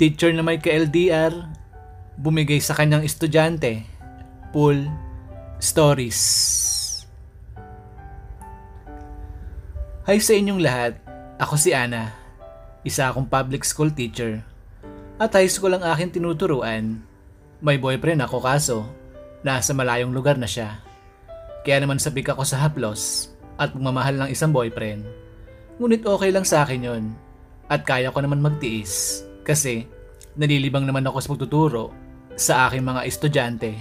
Teacher na may ka-LDR, bumigay sa kanyang estudyante. Full Stories. Hi sa inyong lahat, ako si Ana, isa akong public school teacher. At high school ang aking tinuturuan. May boyfriend ako kaso nasa malayong lugar na siya. Kaya naman sabik ako sa haplos at pagmamahal ng isang boyfriend. Ngunit okay lang sa akin yon at kaya ko naman magtiis kasi nalilibang naman ako sa pagtuturo sa aking mga estudyante.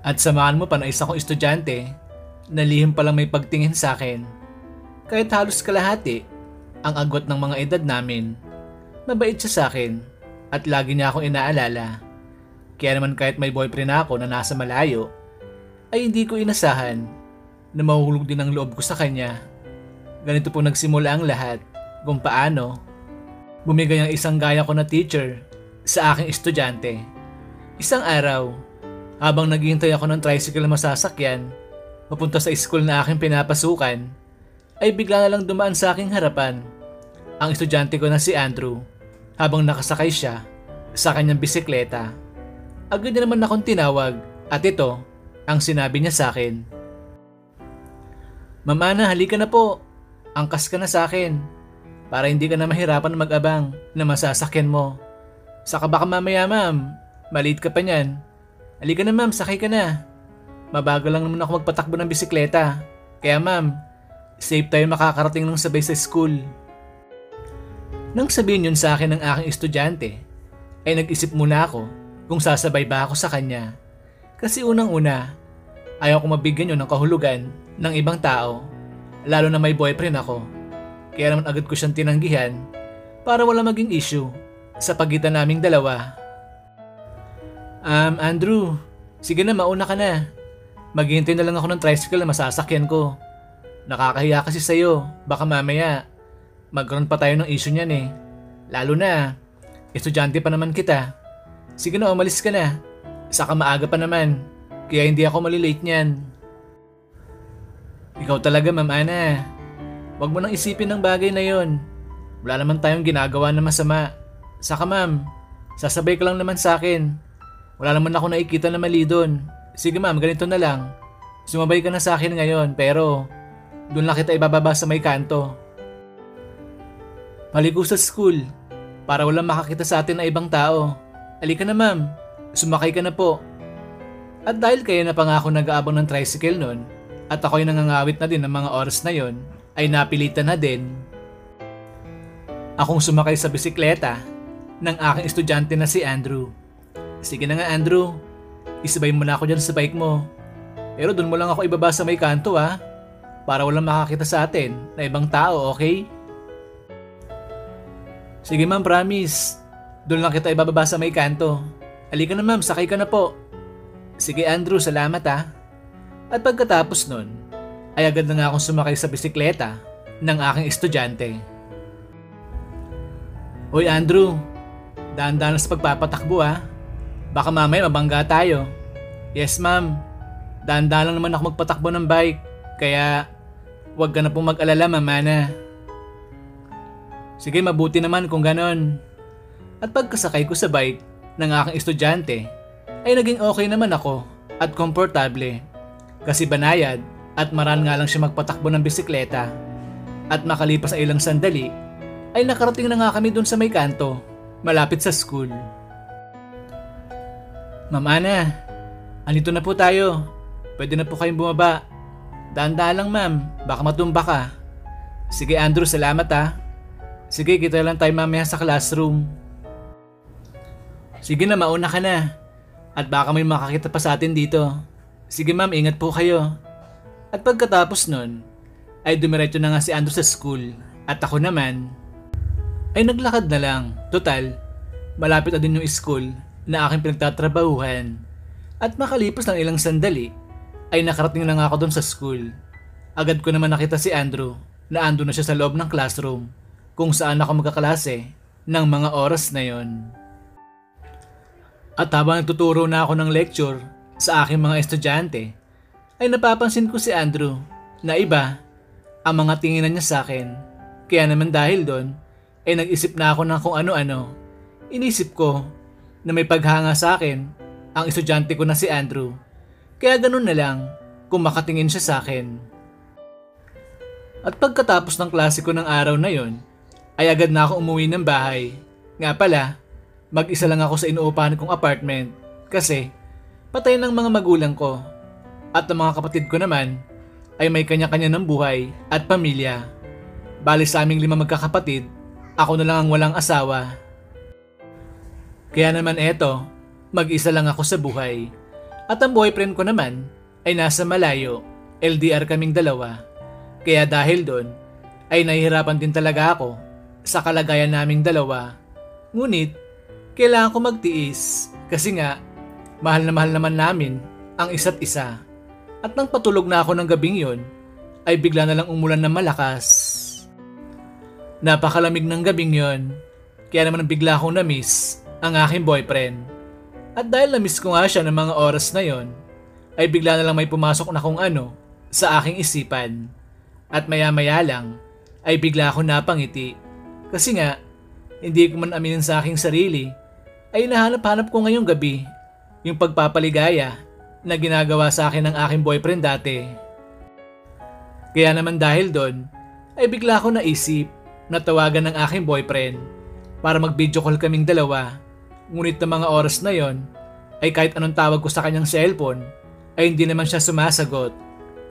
At samahan mo pa na isa kong estudyante na lihim palang may pagtingin sa akin. Kahit halos kalahati ang agwat ng mga edad namin, mabait siya sa akin at lagi niya akong inaalala. Kaya naman kahit may boyfriend ako na nasa malayo, ay hindi ko inasahan na mahuhulog din ang loob ko sa kanya. Ganito po nagsimula ang lahat kung paano bumigay ang isang gaya ko na teacher sa aking estudyante. Isang araw, habang naghihintay ako ng tricycle na masasakyan papunta sa school na aking pinapasukan, ay bigla na lang dumaan sa aking harapan ang estudyante ko na si Andrew habang nakasakay siya sa kanyang bisikleta. Agad niya naman akong tinawag at ito ang sinabi niya sa akin. "Ma'am Ana, halika na po. Angkas ka na sa akin para hindi ka na mahirapan mag-abang na masasakyan mo. Saka baka mamaya ma'am, maliit ka pa niyan. Halika na ma'am, sakay ka na. Mabagal lang naman ako magpatakbo ng bisikleta. Kaya ma'am, safe tayo makakarating ng sabay sa school." Nang sabihin yun sa akin ng aking estudyante, ay nag-isip muna ako kung sasabay ba ako sa kanya. Kasi unang-una, ayaw ko mabigyan yun ng kahulugan ng ibang tao, lalo na may boyfriend ako. Kaya naman agad ko siyang tinanggihan para wala maging issue sa pagitan naming dalawa. Andrew, sige na, mauna ka na. Maghihintay na lang ako ng tricycle na masasakyan ko. Nakakahiya kasi sa'yo, baka mamaya magkaroon pa tayo ng issue niyan eh. Lalo na, estudyante pa naman kita. Sige na, umalis ka na. Saka maaga pa naman, kaya hindi ako malilate niyan. Ikaw talaga, Ma'am Ana. Huwag mo nang isipin ng bagay na yon. Wala naman tayong ginagawa na masama. Saka ma'am, sasabay ka lang naman sa akin. Wala naman ako nakikita na mali doon. Sige ma'am, ganito na lang. Sumabay ka na sa akin ngayon pero doon lang kita ibababa sa may kanto. Paligo sa school para walang makakita sa atin na ibang tao. Halika na ma'am, sumakay ka na po. At dahil kaya na pa nga ako nag-aabang ng tricycle noon at ako'y nangangawit na din ng mga oras na yon, ay napilitan na din akong sumakay sa bisikleta ng aking estudyante na si Andrew. Sige na nga Andrew, isabay mo na ako dyan sa bike mo. Pero doon mo lang ako ibaba sa may kanto para walang makakita sa atin na ibang tao, okay? Sige ma'am, promise. Doon lang kita ibababa sa may kanto. Halika na ma'am, sakay ka na po. Sige Andrew, salamat At pagkatapos nun, ay agad na nga akong sumakay sa bisikleta ng aking estudyante. Hoy Andrew, dahan-dahan sa pagpapatakbo Baka mamaya mabangga tayo. Yes ma'am, dahan-dahan lang naman ako magpatakbo ng bike, kaya huwag ka na pong mag-alala Ma'am Ana. Sige, mabuti naman kung ganon. At pagkasakay ko sa bike ng aking estudyante, ay naging okay naman ako at komportable. Kasi banayad at maran nga lang siya magpatakbo ng bisikleta. At makalipas ay ilang sandali, ay nakarating na nga kami dun sa may kanto, malapit sa school. Ma'am Ana, andito na po tayo. Pwede na po kayong bumaba. Dahan-dahan lang ma'am, baka matumba ka. Sige Andrew, salamat Sige, kita lang tayo mamaya sa classroom. Sige na, mauna ka na. At baka may makakita pa sa atin dito. Sige ma'am, ingat po kayo. At pagkatapos nun, ay dumiretso na nga si Andrew sa school. At ako naman, ay naglakad na lang. Total, malapit na din yung school na aking pinagtatrabahuhan. At makalipas ng ilang sandali, ay nakarating na nga ako doon sa school. Agad ko naman nakita si Andrew na ando na siya sa loob ng classroom kung saan ako magkaklase ng mga oras na yon. At habang nagtuturo na ako ng lecture sa aking mga estudyante, ay napapansin ko si Andrew na iba ang mga tinginan niya sa akin. Kaya naman dahil doon, ay nag-isip na ako ng kung ano-ano. Inisip ko na may paghanga sa akin ang estudyante ko na si Andrew. Kaya ganun na lang kung makatingin siya sa akin. At pagkatapos ng klase ko ng araw na yon, ay agad na ako umuwi ng bahay. Nga pala, mag-isa lang ako sa inuupahan kong apartment kasi patay ng mga magulang ko at ang mga kapatid ko naman ay may kanya-kanya ng buhay at pamilya. Bali sa aming 5 magkakapatid, ako na lang ang walang asawa. Kaya naman eto, mag-isa lang ako sa buhay. At ang boyfriend ko naman ay nasa malayo, LDR kaming dalawa. Kaya dahil doon, ay nahihirapan din talaga ako sa kalagayan naming dalawa. Ngunit, kailangan ko magtiis kasi nga, mahal na mahal naman namin ang isa't isa. At nang patulog na ako ng gabing yon, ay bigla na lang umulan ng malakas. Napakalamig ng gabing yon, kaya naman bigla akong na-miss ang aking boyfriend. At dahil na-miss ko nga siya ng mga oras na yon, ay bigla na lang may pumasok na kung ano sa aking isipan. At maya-maya lang ay bigla ako napangiti. Kasi nga, hindi ko man aminin sa aking sarili, ay nahanap-hanap ko ngayong gabi yung pagpapaligaya na ginagawa sa akin ng aking boyfriend dati. Kaya naman dahil doon, ay bigla ako naisip na tawagan ng aking boyfriend para mag-video call kaming dalawa. Ngunit ng mga oras na yon, ay kahit anong tawag ko sa kanyang cellphone, ay hindi naman siya sumasagot.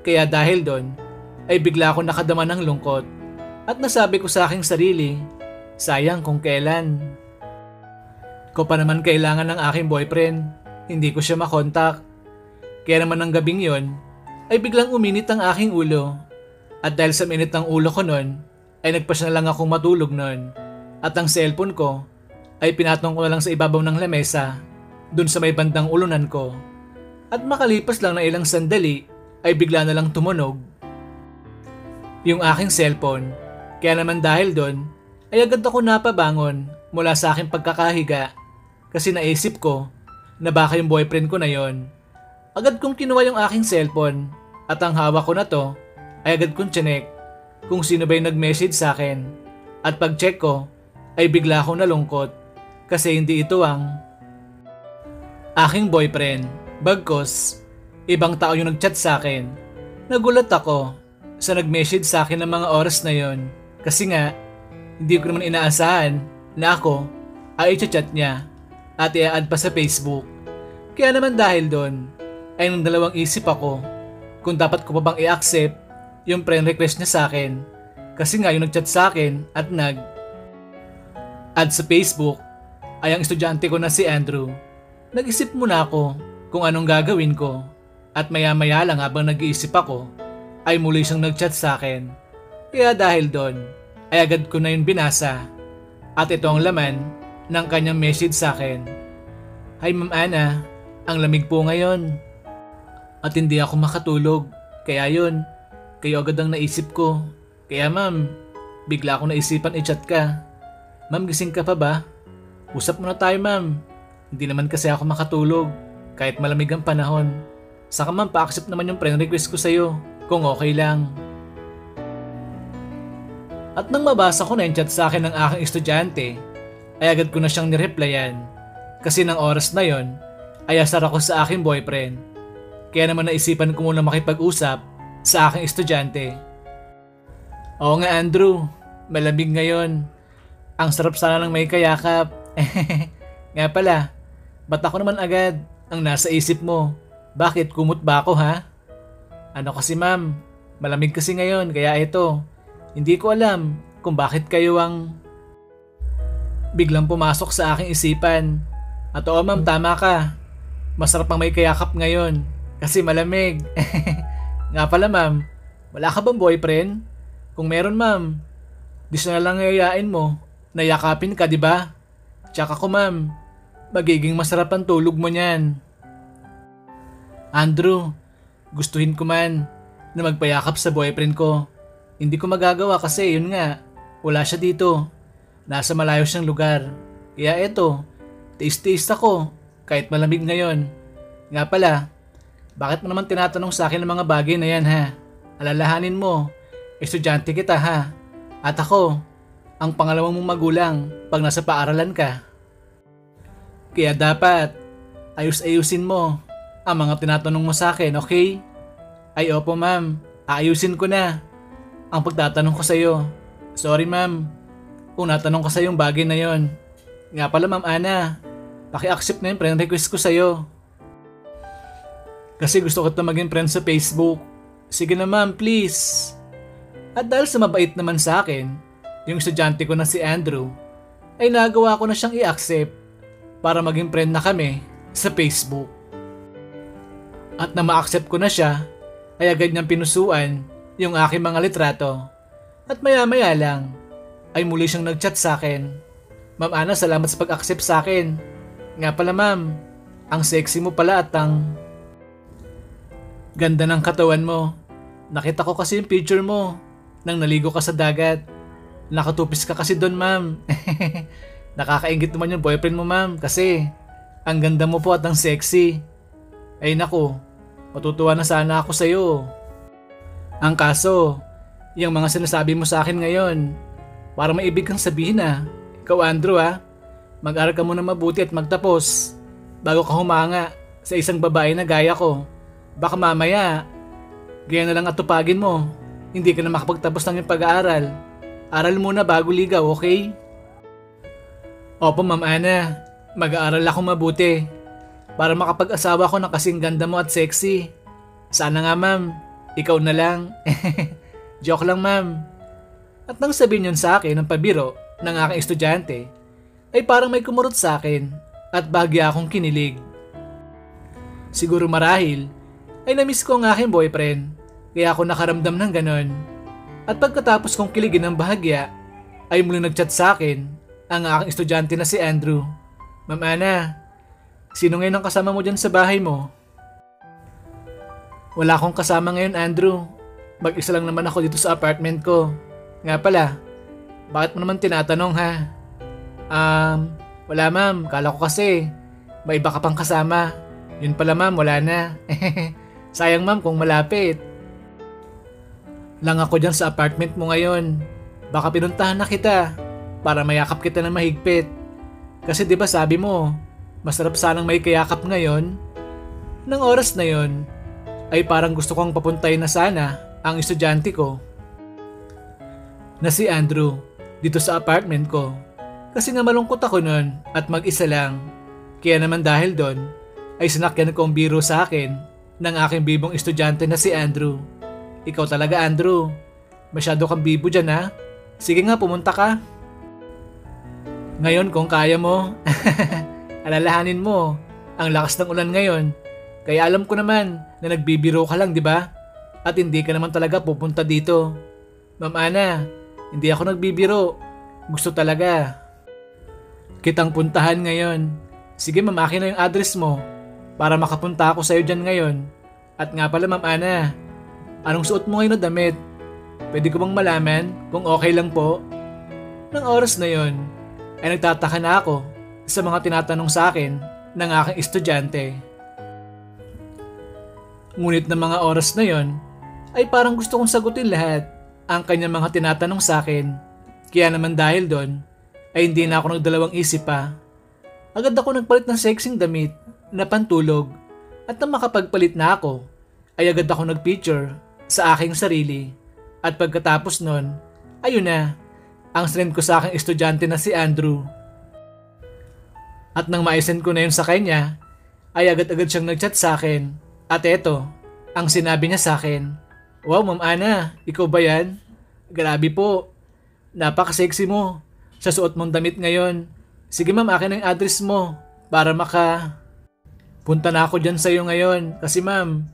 Kaya dahil doon, ay bigla ako nakadama ng lungkot at nasabi ko sa aking sarili, sayang kung kailan ko pa naman kailangan ng aking boyfriend, hindi ko siya makontak. Kaya naman ng gabing yon, ay biglang uminit ang aking ulo. At dahil sa minit ng ulo ko nun, ay nagpasya na lang akong matulog nun. At ang cellphone ko, ay pinatong ko na lang sa ibabaw ng lamesa, dun sa may bandang ulunan ko. At makalipas lang na ilang sandali, ay bigla na lang tumunog yung aking cellphone. Kaya naman dahil doon, ay agad ako napabangon mula sa aking pagkakahiga kasi naisip ko na baka yung boyfriend ko na yon. Agad kong kinuha yung aking cellphone at ang hawak ko na to ay agad kong chinek kung sino ba yung nag-message sa akin. At pag-check ko ay bigla akong nalungkot kasi hindi ito ang aking boyfriend. Bagkos, ibang tao yung nag-chat sa akin. Nagulat ako sa nag-message sa akin ng mga oras na yon kasi nga hindi ko naman inaasahan na ako ay i-chat niya at i-add pa sa Facebook. Kaya naman dahil doon ay nang dalawang isip ako kung dapat ko pa bang i-accept yung friend request niya sa akin kasi nga yung nag-chat sa akin at nag-add sa Facebook ay ang estudyante ko na si Andrew. Nag-isip muna ako kung anong gagawin ko at maya-maya lang habang nag-iisip ako ay muli siyang nag-chat sa akin. Kaya dahil doon, ay agad ko na yun binasa. At ito ang laman ng kanyang message sa akin. Hi Ma'am Ana, ang lamig po ngayon. At hindi ako makatulog. Kaya yun, kayo agad ang naisip ko. Kaya ma'am, bigla ako naisipan i-chat ka. Ma'am, gising ka pa ba? Usap muna tayo ma'am. Hindi naman kasi ako makatulog kahit malamig ang panahon. Saka ma'am, pa-accept naman yung friend request ko sa'yo. Kung okay lang. At nang mabasa ko na yung chat sa akin ng aking estudyante, ay agad ko na siyang nireplyan. Kasi ng oras na yon, ay asar ako sa aking boyfriend. Kaya naman naisipan ko muna makipag-usap sa aking estudyante. Oo nga Andrew, malamig ngayon. Ang sarap sana ng may kayakap. Nga pala, ba't ako naman agad ang nasa isip mo? Bakit kumot ba ako ha? Ano kasi ma'am, malamig kasi ngayon kaya ito, hindi ko alam kung bakit kayo ang biglang pumasok sa aking isipan. At oo ma'am, tama ka, masarap ang may kayakap ngayon kasi malamig. Nga pala ma'am, wala ka bang boyfriend? Kung meron ma'am, di siya na lang yayain mo, nayakapin ka diba? Tsaka ko ma'am, magiging masarap ang tulog mo niyan. Andrew, gustuhin ko man na magpayakap sa boyfriend ko. Hindi ko magagawa kasi yun nga, wala siya dito. Nasa malayo siyang lugar. Kaya eto, tiis-tiis ako kahit malamig ngayon. Nga pala, bakit mo naman tinatanong sa akin ng mga bagay na yan ha? Alalahanin mo, estudyante kita ha. At ako, ang pangalawang mong magulang pag nasa paaralan ka. Kaya dapat, ayus-ayusin mo ang mga tinatanong mo sa akin, okay? Ay opo ma'am, aayusin ko na ang pagtatanong ko sa'yo. Sorry ma'am, kung natanong ko sa yung bagay na yon. Nga pala ma'am Ana, paki-accept na yung friend request ko sa'yo. Kasi gusto ko na maging friend sa Facebook. Sige na ma'am, please. At dahil sa mabait naman sa akin, yung estudyante ko na si Andrew, ay nagawa ko na siyang i-accept para maging friend na kami sa Facebook. At na ma-accept ko na siya, ay agad niyang pinusuan yung aking mga litrato. At maya-maya lang, ay muli siyang nag-chat sa akin. Ma'am Ana, salamat sa pag-accept sa akin. Nga pala ma'am, ang sexy mo pala at ang ganda ng katawan mo. Nakita ko kasi yung picture mo nang naligo ka sa dagat. Nakatupis ka kasi doon ma'am. Nakakaingit naman yung boyfriend mo ma'am kasi ang ganda mo po at ang sexy. Ay naku, matutuwa na sana ako sa'yo. Ang kaso, yung mga sinasabi mo sa akin ngayon, para may ibig kang sabihin na, ikaw Andrew mag-aral ka muna mabuti at magtapos bago ka humanga sa isang babae na gaya ko. Baka mamaya, gaya na lang atupagin mo, hindi ka na makapagtapos ng iyong pag-aaral. Aral muna bago ligaw, okay? Opo Ma'am Ana, mag-aaral ako mabuti para makapag-asawa ko na kasing ganda mo at sexy. Sana nga ma'am, ikaw na lang. Joke lang ma'am. At nang sabihin yun sa akin ng pabiro ng aking estudyante, ay parang may kumurot sa akin at bahagya akong kinilig. Siguro marahil ay namiss ko ang aking boyfriend kaya ako nakaramdam ng ganon. At pagkatapos kong kiligin ng bahagya ay muli nagchat sa akin ang aking estudyante na si Andrew. Ma'am Ana, sino ngayon ang kasama mo dyan sa bahay mo? Wala akong kasama ngayon Andrew. Mag-isa lang naman ako dito sa apartment ko. Nga pala, bakit mo naman tinatanong ha? Wala ma'am, kala ko kasi may iba ka pang kasama. Yun pala ma'am, wala na. Sayang ma'am kung malapit. Lang ako dyan sa apartment mo ngayon. Baka pinuntahan na kita para mayakap kita na mahigpit. Kasi di ba sabi mo, masarap sanang may kayakap ngayon? Nang oras na yon, ay parang gusto kong papuntahin na sana ang estudyante ko na si Andrew dito sa apartment ko. Kasi nga malungkot ako nun at mag-isa lang. Kaya naman dahil doon ay sinakyan ko ang biro sa akin ng aking bibong estudyante na si Andrew. Ikaw talaga Andrew, masyado kang bibo dyan ha. Sige nga pumunta ka. Ngayon kung kaya mo, alalahanin mo ang lakas ng ulan ngayon. Kaya alam ko naman na nagbibiro ka lang, di ba? At hindi ka naman talaga pupunta dito. Ma'am Ana, hindi ako nagbibiro. Gusto talaga kitang puntahan ngayon. Sige ma'am, akin na yung address mo para makapunta ako sa'yo dyan ngayon. At nga pala Ma'am Ana, anong suot mo ngayon na damit? Pwede ko bang malaman kung okay lang po? Nang oras na yon, ay nagtataka na ako sa mga tinatanong sa akin ng aking estudyante. Ngunit ng mga oras na yon, ay parang gusto kong sagutin lahat ang kanyang mga tinatanong sa akin. Kaya naman dahil doon, ay hindi na ako nagdalawang isip pa. Agad ako nagpalit ng sexing damit na pantulog at nang makapagpalit na ako, ay agad ako nagpicture sa aking sarili. At pagkatapos nun, ayun na, ang send ko sa aking estudyante na si Andrew. At nang maisend ko na yun sa kanya, ay agad-agad siyang nagchat sa akin. At eto, ang sinabi niya sa akin, "Wow Ma'am Ana, ikaw ba yan? Grabe po, napaka-sexy mo sa suot mong damit ngayon. Sige ma'am, akin na yung address mo para punta na ako dyan sa'yo ngayon. Kasi ma'am,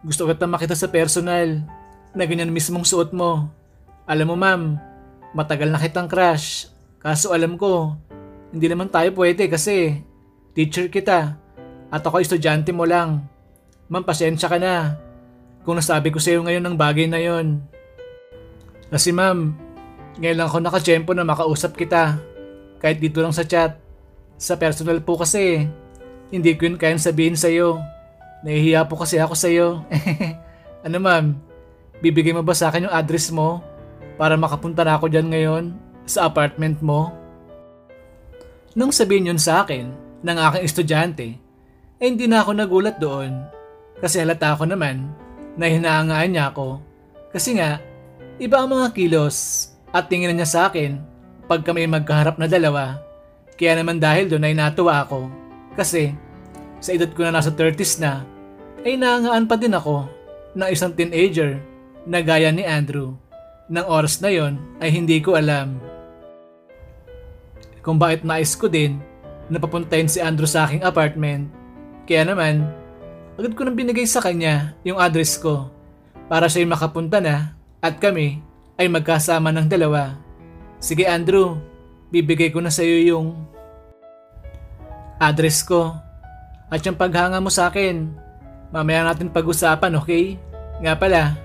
gusto kita makita sa personal na ganyan mismong suot mo. Alam mo ma'am, matagal na kitang crush. Kaso alam ko, hindi naman tayo pwede kasi teacher kita at ako estudyante mo lang. Ma'am, pasensya ka na kung nasabi ko sa'yo ngayon ng bagay na yon. Kasi ma'am, ngayon lang ako nakatsyempo na makausap kita. Kahit dito lang sa chat. Sa personal po kasi, hindi ko yun kayang sabihin sa'yo. Nahihiya po kasi ako sa'yo." Ano ma'am, bibigay mo ba sa akin yung address mo para makapunta na ako dyan ngayon sa apartment mo? Nung sabihin yun sa akin ng aking estudyante, ay hindi na ako nagulat doon kasi halata ko naman na hinahangaan niya ako kasi nga iba ang mga kilos at tingin niya sa akin pag kami magkaharap na dalawa. Kaya naman dahil doon ay natuwa ako kasi sa edad ko na nasa 30s na ay nahangaan pa din ako ng isang teenager na gaya ni Andrew. Nang oras na yon ay hindi ko alam kung bakit nais ko din na papuntahin si Andrew sa aking apartment. Kaya naman, agad ko nang binigay sa kanya yung address ko para siya makapunta na at kami ay magkasama ng dalawa. Sige Andrew, bibigay ko na sa iyo yung address ko at yung paghanga mo sa akin. Mamaya natin pag-usapan, okay? Nga pala,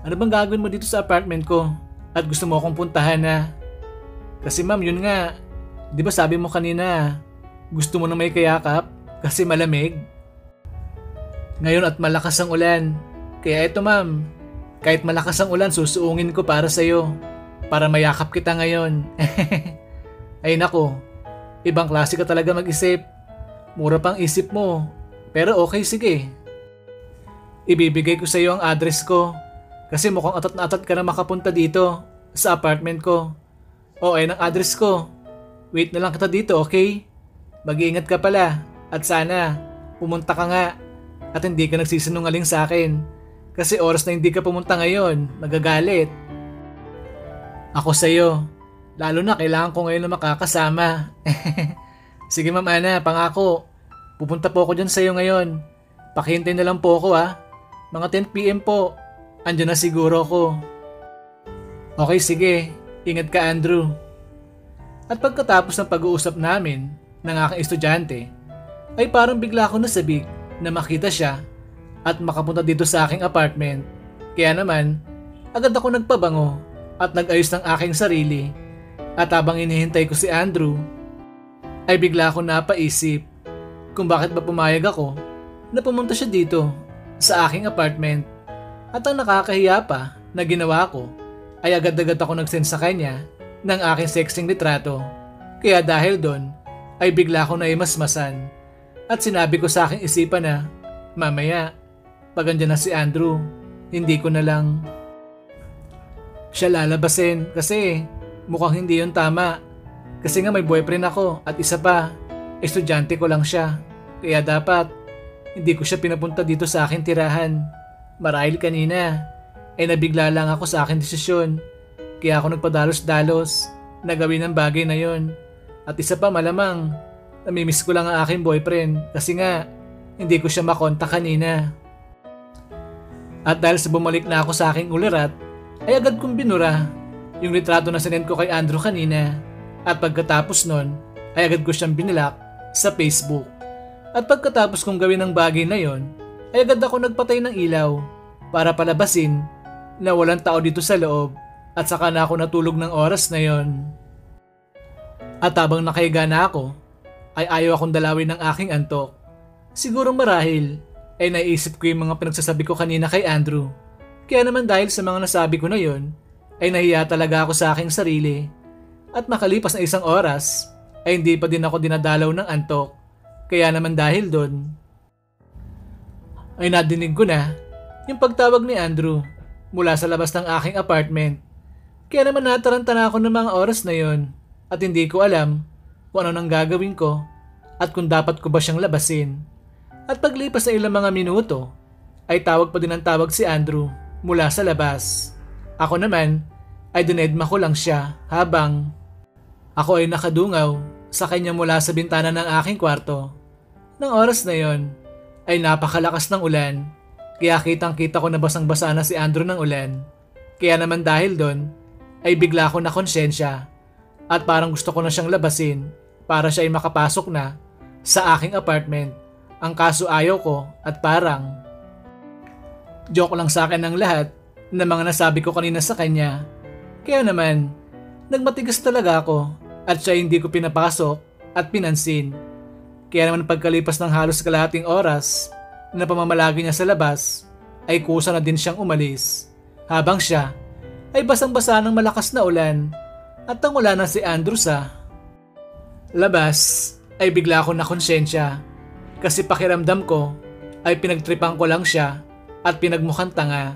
ano bang gagawin mo dito sa apartment ko at gusto mo akong puntahan na? Kasi ma'am, yun nga, di ba sabi mo kanina gusto mo na may kayakap kasi malamig? Ngayon at malakas ang ulan. Kaya eto ma'am, kahit malakas ang ulan susuungin ko para sa'yo para mayakap kita ngayon. Ay nako, ibang klase ka talaga mag-isip. Mura pang isip mo. Pero okay, sige. Ibibigay ko sa iyo ang address ko kasi mukhang atat na atat ka na makapunta dito sa apartment ko. O ay ng address ko. Wait na lang kita dito, okay? Mag-iingat ka pala at sana pumunta ka nga at hindi ka nagsisinungaling sa akin kasi oras na hindi ka pumunta ngayon, magagalit. Ako sa iyo, lalo na kailangan ko ngayon na makakasama. Sige Ma'am Ana, pangako. Pupunta po ako dyan sa iyo ngayon. Pakihintay na lang po ako Mga 10 PM po. Andiyan na siguro ako. Okay, sige. Ingat ka Andrew. At pagkatapos ng pag-uusap namin ng aking estudyante, ay parang bigla ako nasabik na makita siya at makapunta dito sa aking apartment. Kaya naman, agad ako nagpabango at nag-ayos ng aking sarili. At habang inihintay ko si Andrew, ay bigla ako napaisip kung bakit ba pumayag ako na pumunta siya dito sa aking apartment. At ang nakakahiya pa na ginawa ko ay agad-agad ako nag-send sa kanya ng aking sexing litrato. Kaya dahil doon ay bigla ako naimasmasan at sinabi ko sa aking isipan na mamaya pag andyan na si Andrew, hindi ko na lang siya lalabasin kasi mukhang hindi yun tama. Kasi nga may boyfriend ako at isa pa, estudyante ko lang siya. Kaya dapat hindi ko siya pinapunta dito sa aking tirahan. Marahil kanina ay nabigla lang ako sa aking desisyon. Kaya ako nagpadalos-dalos na gawin ang bagay na yon. At isa pa malamang, namimiss ko lang ang aking boyfriend kasi nga hindi ko siya makontak kanina. At dahil sa bumalik na ako sa aking ulirat, ay agad kong binura yung litrato na sinend ko kay Andrew kanina. At pagkatapos nun, ay agad ko siyang binilak sa Facebook. At pagkatapos kong gawin ang bagay na yon, ay agad ako nagpatay ng ilaw para palabasin na walang tao dito sa loob at saka na ako natulog ng oras na yon. At habang nakahiga na ako, ay ayaw akong dalawin ng aking antok. Siguro marahil ay naisip ko yung mga pinagsasabi ko kanina kay Andrew. Kaya naman dahil sa mga nasabi ko na yon, ay nahiya talaga ako sa aking sarili. At makalipas na isang oras, ay hindi pa din ako dinadalaw ng antok. Kaya naman dahil doon, ay nadinig ko na yung pagtawag ni Andrew mula sa labas ng aking apartment. Kaya naman nataranta na ako ng mga oras na yon at hindi ko alam kung ano nang gagawin ko at kung dapat ko ba siyang labasin. At paglipas na ilang mga minuto, ay tawag pa din ang tawag si Andrew mula sa labas. Ako naman ay dinedma ko lang siya habang ako ay nakadungaw sa kanya mula sa bintana ng aking kwarto. Nang oras na yon ay napakalakas ng ulan kaya kitang-kita ko na basang-basa na si Andrew ng ulan. Kaya naman dahil doon ay bigla ko na konsensya at parang gusto ko na siyang labasin para siya ay makapasok na sa aking apartment. Ang kaso ayaw ko at parang joke lang sa akin ang lahat na mga nasabi ko kanina sa kanya. Kaya naman nagmatigas talaga ako at siya hindi ko pinapasok at pinansin. Kaya naman pagkalipas ng halos kalahating oras na pamamalagi niya sa labas, ay kusa na din siyang umalis. Habang siya ay basang-basa ng malakas na ulan at ang wala na si Andrew sa labas. ay bigla ako nakonsensya kasi pakiramdam ko ay pinagtripan ko lang siya at pinagmukhang tanga.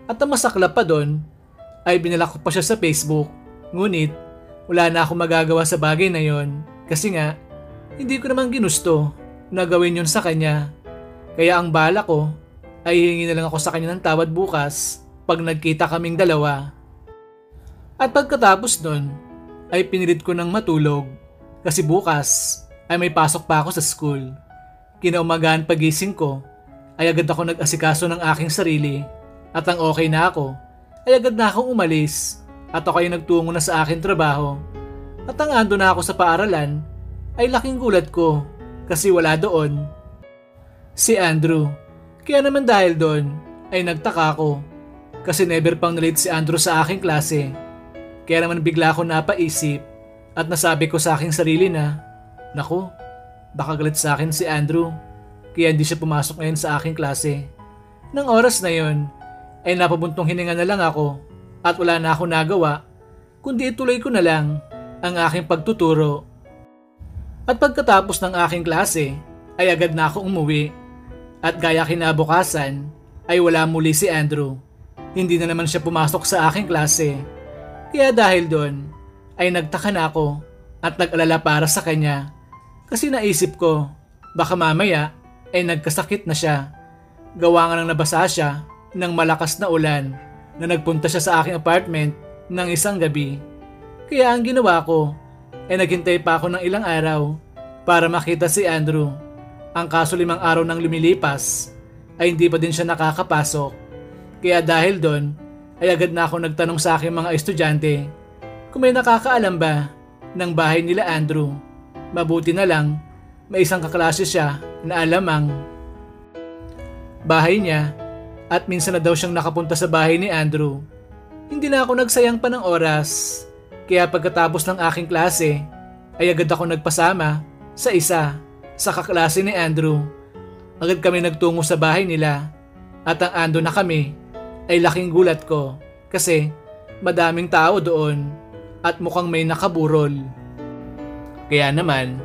At ang masaklap pa doon ay binalak ko pa siya sa Facebook. Ngunit wala na akong magagawa sa bagay na yon kasi nga hindi ko naman ginusto na gawin yun sa kanya. Kaya ang bala ko ay hihingi na lang ako sa kanya ng tawad bukas pag nagkita kaming dalawa. At pagkatapos nun ay pinilit ko ng matulog kasi bukas ay may pasok pa ako sa school. Kinaumagahan pagising ko ay agad ako nag-asikaso ng aking sarili at ang okay na ako ay agad na akong umalis at ako ay nagtungo na sa aking trabaho. At ang ando na ako sa paaralan ay laking gulat ko kasi wala doon si Andrew. Kaya naman dahil doon ay nagtaka ako kasi never pang nalate si Andrew sa aking klase. Kaya naman bigla ako napaisip at nasabi ko sa aking sarili na, naku, baka galit sa akin si Andrew kaya hindi siya pumasok ngayon sa aking klase. Nang oras na yon ay napabuntong hininga na lang ako at wala na ako nagawa kundi ituloy ko na lang ang aking pagtuturo. At pagkatapos ng aking klase ay agad na ako umuwi at gaya kinabukasan ay wala muli si Andrew. Hindi na naman siya pumasok sa aking klase. Kaya dahil doon ay nagtaka na ako at nag-alala para sa kanya kasi naisip ko baka mamaya ay nagkasakit na siya. Gawa nga nang nabasa siya ng malakas na ulan na nagpunta siya sa aking apartment ng isang gabi. Kaya ang ginawa ko ay naghintay pa ako ng ilang araw para makita si Andrew. Ang kaso 5 araw nang lumilipas ay hindi pa din siya nakakapasok. Kaya dahil doon ay agad na ako nagtanong sa aking mga estudyante kung may nakakaalam ba ng bahay nila Andrew. Mabuti na lang may isang kaklase siya na alam ang bahay niya at minsan na daw siyang nakapunta sa bahay ni Andrew. Hindi na ako nagsayang pa ng oras kaya pagkatapos ng aking klase ay agad ako nagpasama sa isa sa kaklase ni Andrew. Agad kami nagtungo sa bahay nila at ang ando na kami ay laking gulat ko kasi madaming tao doon at mukhang may nakaburol. Kaya naman,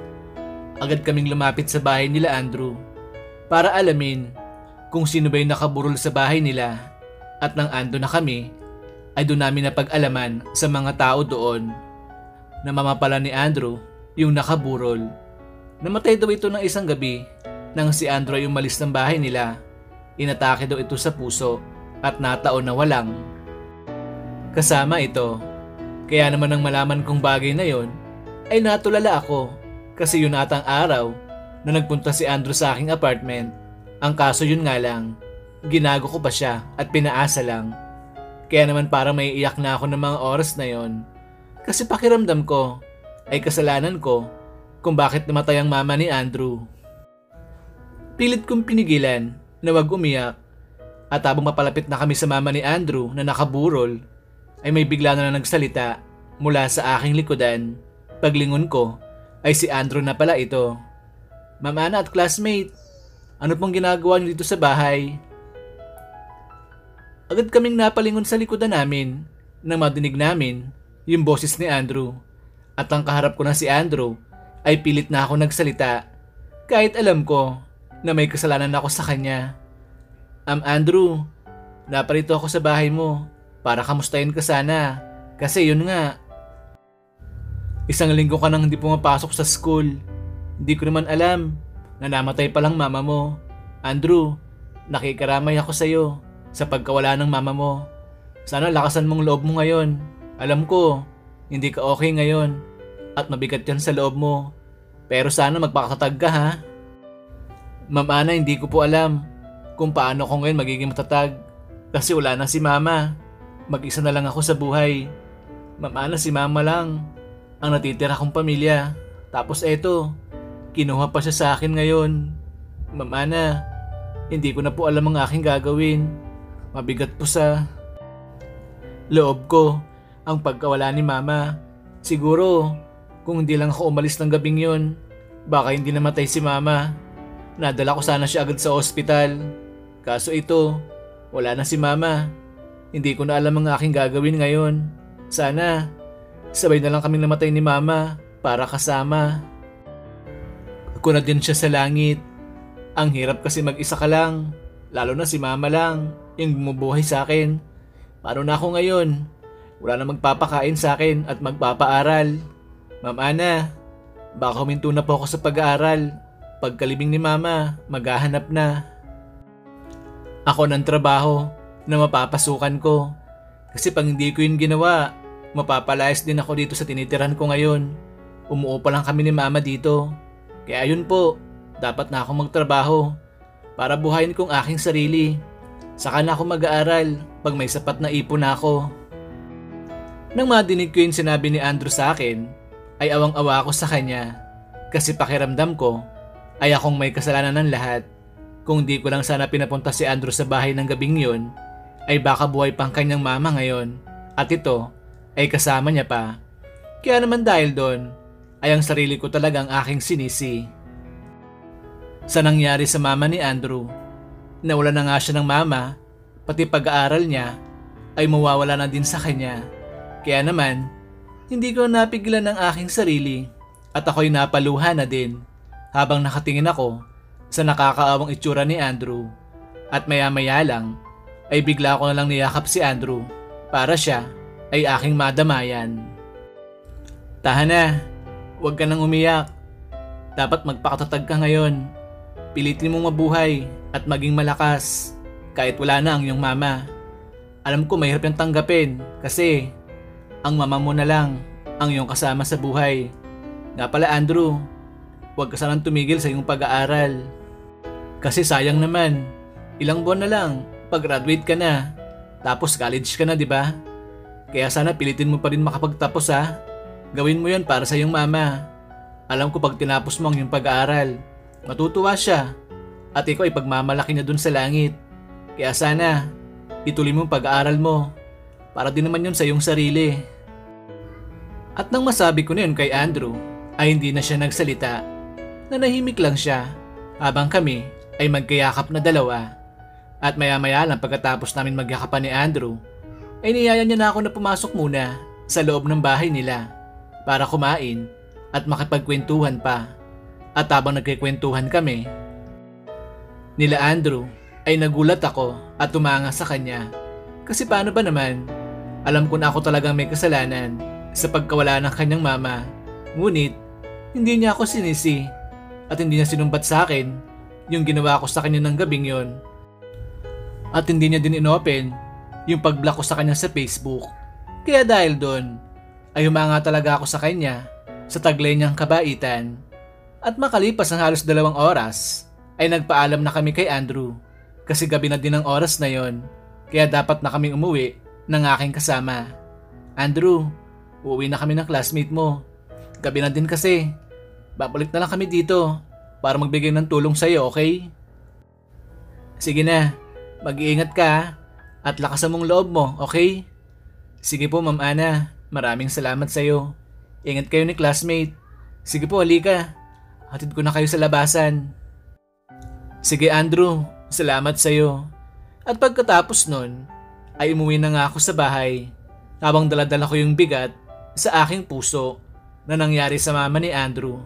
agad kaming lumapit sa bahay nila Andrew para alamin kung sino ba yung nakaburol sa bahay nila. At nang ando na kami, ay doon namin napag-alaman sa mga tao doon na mama pala ni Andrew yung nakaburol. Namatay daw ito ng isang gabi nang si Andrew ay umalis ng bahay nila. Inatake daw ito sa puso at nataon na walang kasama ito. Kaya naman nang malaman kong bagay na yon ay natulala ako kasi yun atang araw na nagpunta si Andrew sa aking apartment. Ang kaso yun nga lang, ginago ko pa siya at pinaasa lang. Kaya naman parang may iyak na ako ng mga oras na yon kasi pakiramdam ko ay kasalanan ko kung bakit namatay ang mama ni Andrew. Pilit kong pinigilan na wag umiyak at habang mapalapit na kami sa mama ni Andrew na nakaburol ay may bigla na nagsalita mula sa aking likodan. Paglingon ko ay si Andrew na pala ito. Ma'am Ana at classmate, ano pong ginagawa niyo dito sa bahay? Agad kaming napalingon sa likodan namin nang madinig namin yung boses ni Andrew. At ang kaharap ko na si Andrew ay pilit na ako nagsalita kahit alam ko na may kasalanan ako sa kanya. Andrew, naparito ako sa bahay mo para kamustahin ka sana kasi yun nga, 1 linggo ka nang hindi pumapasok sa school. Hindi ko naman alam na namatay palang mama mo. Andrew, nakikaramay ako sa'yo sa pagkawala ng mama mo. Sana lakasan mong loob mo ngayon. Alam ko, hindi ka okay ngayon at mabigat yan sa loob mo. Pero sana magpakatatag ka ha. Ma'am Ana, hindi ko po alam kung paano ko ngayon magiging matatag kasi wala na si mama. Mag-isa na lang ako sa buhay. Ma'am Ana, si mama lang ang natitira kong pamilya. Tapos eto, kinuha pa siya sa akin ngayon. Ma'am Ana, hindi ko na po alam ang aking gagawin. Mabigat po sa loob ko ang pagkawala ni mama. Siguro, kung hindi lang ako umalis ng gabing yun, baka hindi namatay si mama. Nadala ko sana siya agad sa ospital. Kaso ito, wala na si mama. Hindi ko na alam ang aking gagawin ngayon. Sana, sabay na lang kaming namatay ni mama para kasama. Ako na din siya sa langit. Ang hirap kasi mag-isa ka lang, lalo na si mama lang, yung bumubuhay sa akin. Paano na ako ngayon? Wala na magpapakain sa akin at magpapaaral. Ma'am Ana, baka huminto na po ako sa pag-aaral. Pagkalibing ni mama, maghahanap na ako ng trabaho na mapapasukan ko. Kasi pag hindi ko yun ginawa, mapapalayas din ako dito sa tinitiran ko ngayon. Umuupa lang kami ni mama dito. Kaya yun po, dapat na ako magtrabaho para buhayin kong aking sarili. Saka na ako mag-aaral pag may sapat na ipon na ako. Nang madinig ko yung sinabi ni Andrew sa akin, ay awang-awa ako sa kanya. Kasi pakiramdam ko ay akong may kasalanan ng lahat. Kung di ko lang sana pinapunta si Andrew sa bahay ng gabing yun, ay baka buhay pang kanyang mama ngayon. At ito ay kasama niya pa. Kaya naman dahil doon, ay ang sarili ko talagang aking sinisi. Sa nangyari sa mama ni Andrew, nawala na nga siya ng mama, pati pag-aaral niya ay mawawala na din sa kanya. Kaya naman, hindi ko napigilan ng aking sarili at ako'y napaluha na din habang nakatingin ako sa nakakaawang itsura ni Andrew. At maya-maya lang ay bigla ko na lang niyakap si Andrew para siya ay aking madamayan. Tahan na, huwag ka nang umiyak. Dapat magpakatatag ka ngayon. Pilitin mong mabuhay at maging malakas kahit wala na ang iyong mama. Alam ko mahirap yung tanggapin kasi ang mama mo na lang ang iyong kasama sa buhay. Nga pala Andrew, huwag ka sanang tumigil sa iyong pag-aaral. Kasi sayang naman, ilang buwan na lang, pag-graduate ka na, tapos college ka na, di ba? Kaya sana pilitin mo pa rin makapagtapos ha. Gawin mo yan para sa iyong mama. Alam ko pag tinapos mo ang iyong pag-aaral, matutuwa siya at ikaw ay pagmamalaki niya dun sa langit. Kaya sana, ituloy mo ang pag-aaral mo para din naman yun sa iyong sarili. At nang masabi ko na yun kay Andrew, ay hindi na siya nagsalita. Nanahimik lang siya habang kami ay magkayakap na dalawa. At maya-maya lang pagkatapos namin magyakapan ni Andrew, ay niyaya niya na ako na pumasok muna sa loob ng bahay nila para kumain at makipagkwentuhan pa. At habang nagkikwentuhan kami, nila Andrew ay nagulat ako at tumanga sa kanya. Kasi paano ba naman, alam ko na ako talagang may kasalanan sa pagkawala ng kanyang mama. Ngunit, hindi niya ako sinisi at hindi niya sinumbat sa akin yung ginawa ko sa kanya ng gabing yon. At hindi niya din inopen yung pag-block ko sa kanya sa Facebook. Kaya dahil doon, ay humanga talaga ako sa kanya sa taglay niyang kabaitan. At makalipas ang halos 2 oras, ay nagpaalam na kami kay Andrew kasi gabi na din ang oras na yon. Kaya dapat na kaming umuwi ng aking kasama. Andrew, uuwi na kami ng classmate mo. Gabi na din kasi. Babalik na lang kami dito para magbigay ng tulong sa'yo, okay? Sige na, mag-iingat ka at lakasan mong loob mo, okay? Sige po, Ma'am Ana. Maraming salamat sa'yo. Ingat kayo ni classmate. Sige po, halika. Hatid ko na kayo sa labasan. Sige, Andrew. Salamat sa'yo. At pagkatapos nun, ay umuwi na nga ako sa bahay habang daladala ko yung bigat sa aking puso na nangyari sa mama ni Andrew.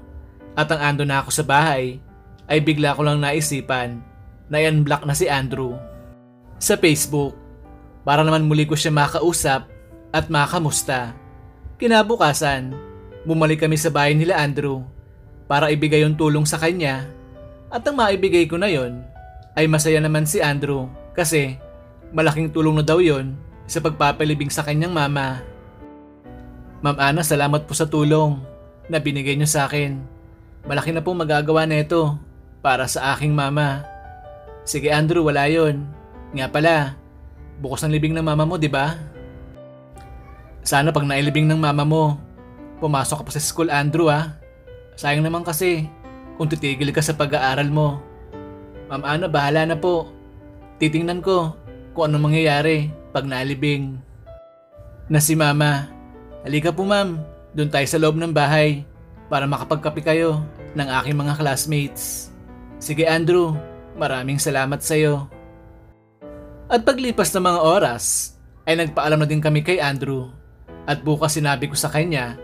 At ang ando na ako sa bahay, ay bigla ko lang naisipan na i-unblock na si Andrew sa Facebook para naman muli ko siya makausap at makamusta. Kinabukasan, bumalik kami sa bahay nila Andrew para ibigay yung tulong sa kanya. At ang maibigay ko na yon ay masaya naman si Andrew kasi malaking tulong na daw yon sa pagpapalibing sa kanyang mama. Ma'am Ana, salamat po sa tulong na binigay niyo sa akin. Malaki na po magagawa na ito para sa aking mama. Sige Andrew, wala yon. Nga pala, bukas ang libing ng mama mo, di ba? Sana pag nailibing ng mama mo, pumasok ka pa sa school, Andrew ha. Sayang naman kasi kung titigil ka sa pag-aaral mo. Ma'am Ana, bahala na po. Titingnan ko kung anong mangyayari pag nailibing na si mama. Halika po ma'am, doon tayo sa loob ng bahay para makapagkape kayo ng aking mga classmates. Sige Andrew, maraming salamat sa'yo. At paglipas ng mga oras, ay nagpaalam na din kami kay Andrew. At bukas sinabi ko sa kanya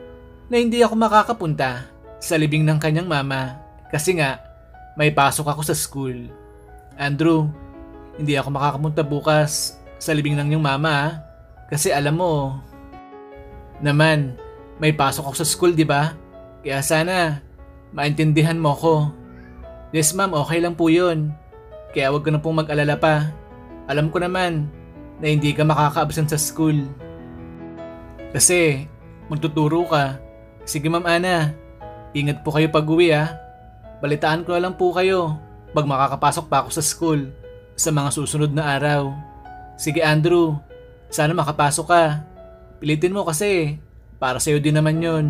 na hindi ako makakapunta sa libing ng kanyang mama Kasi nga, may pasok ako sa school. Andrew, hindi ako makakapunta bukas sa libing ng iyong mama kasi alam mo, naman, may pasok ako sa school, di ba? Kaya sana, maintindihan mo ko. Yes ma'am, okay lang po yun. Kaya wag ka na pong mag-alala pa. Alam ko naman na hindi ka makaka-absent sa school. Kasi, magtuturo ka. Sige ma'am Ana, ingat po kayo pag-uwi Balitaan ko na lang po kayo pag makakapasok pa ako sa school sa mga susunod na araw. Sige Andrew, sana makapasok ka. Pilitin mo kasi, para sa'yo din naman yun.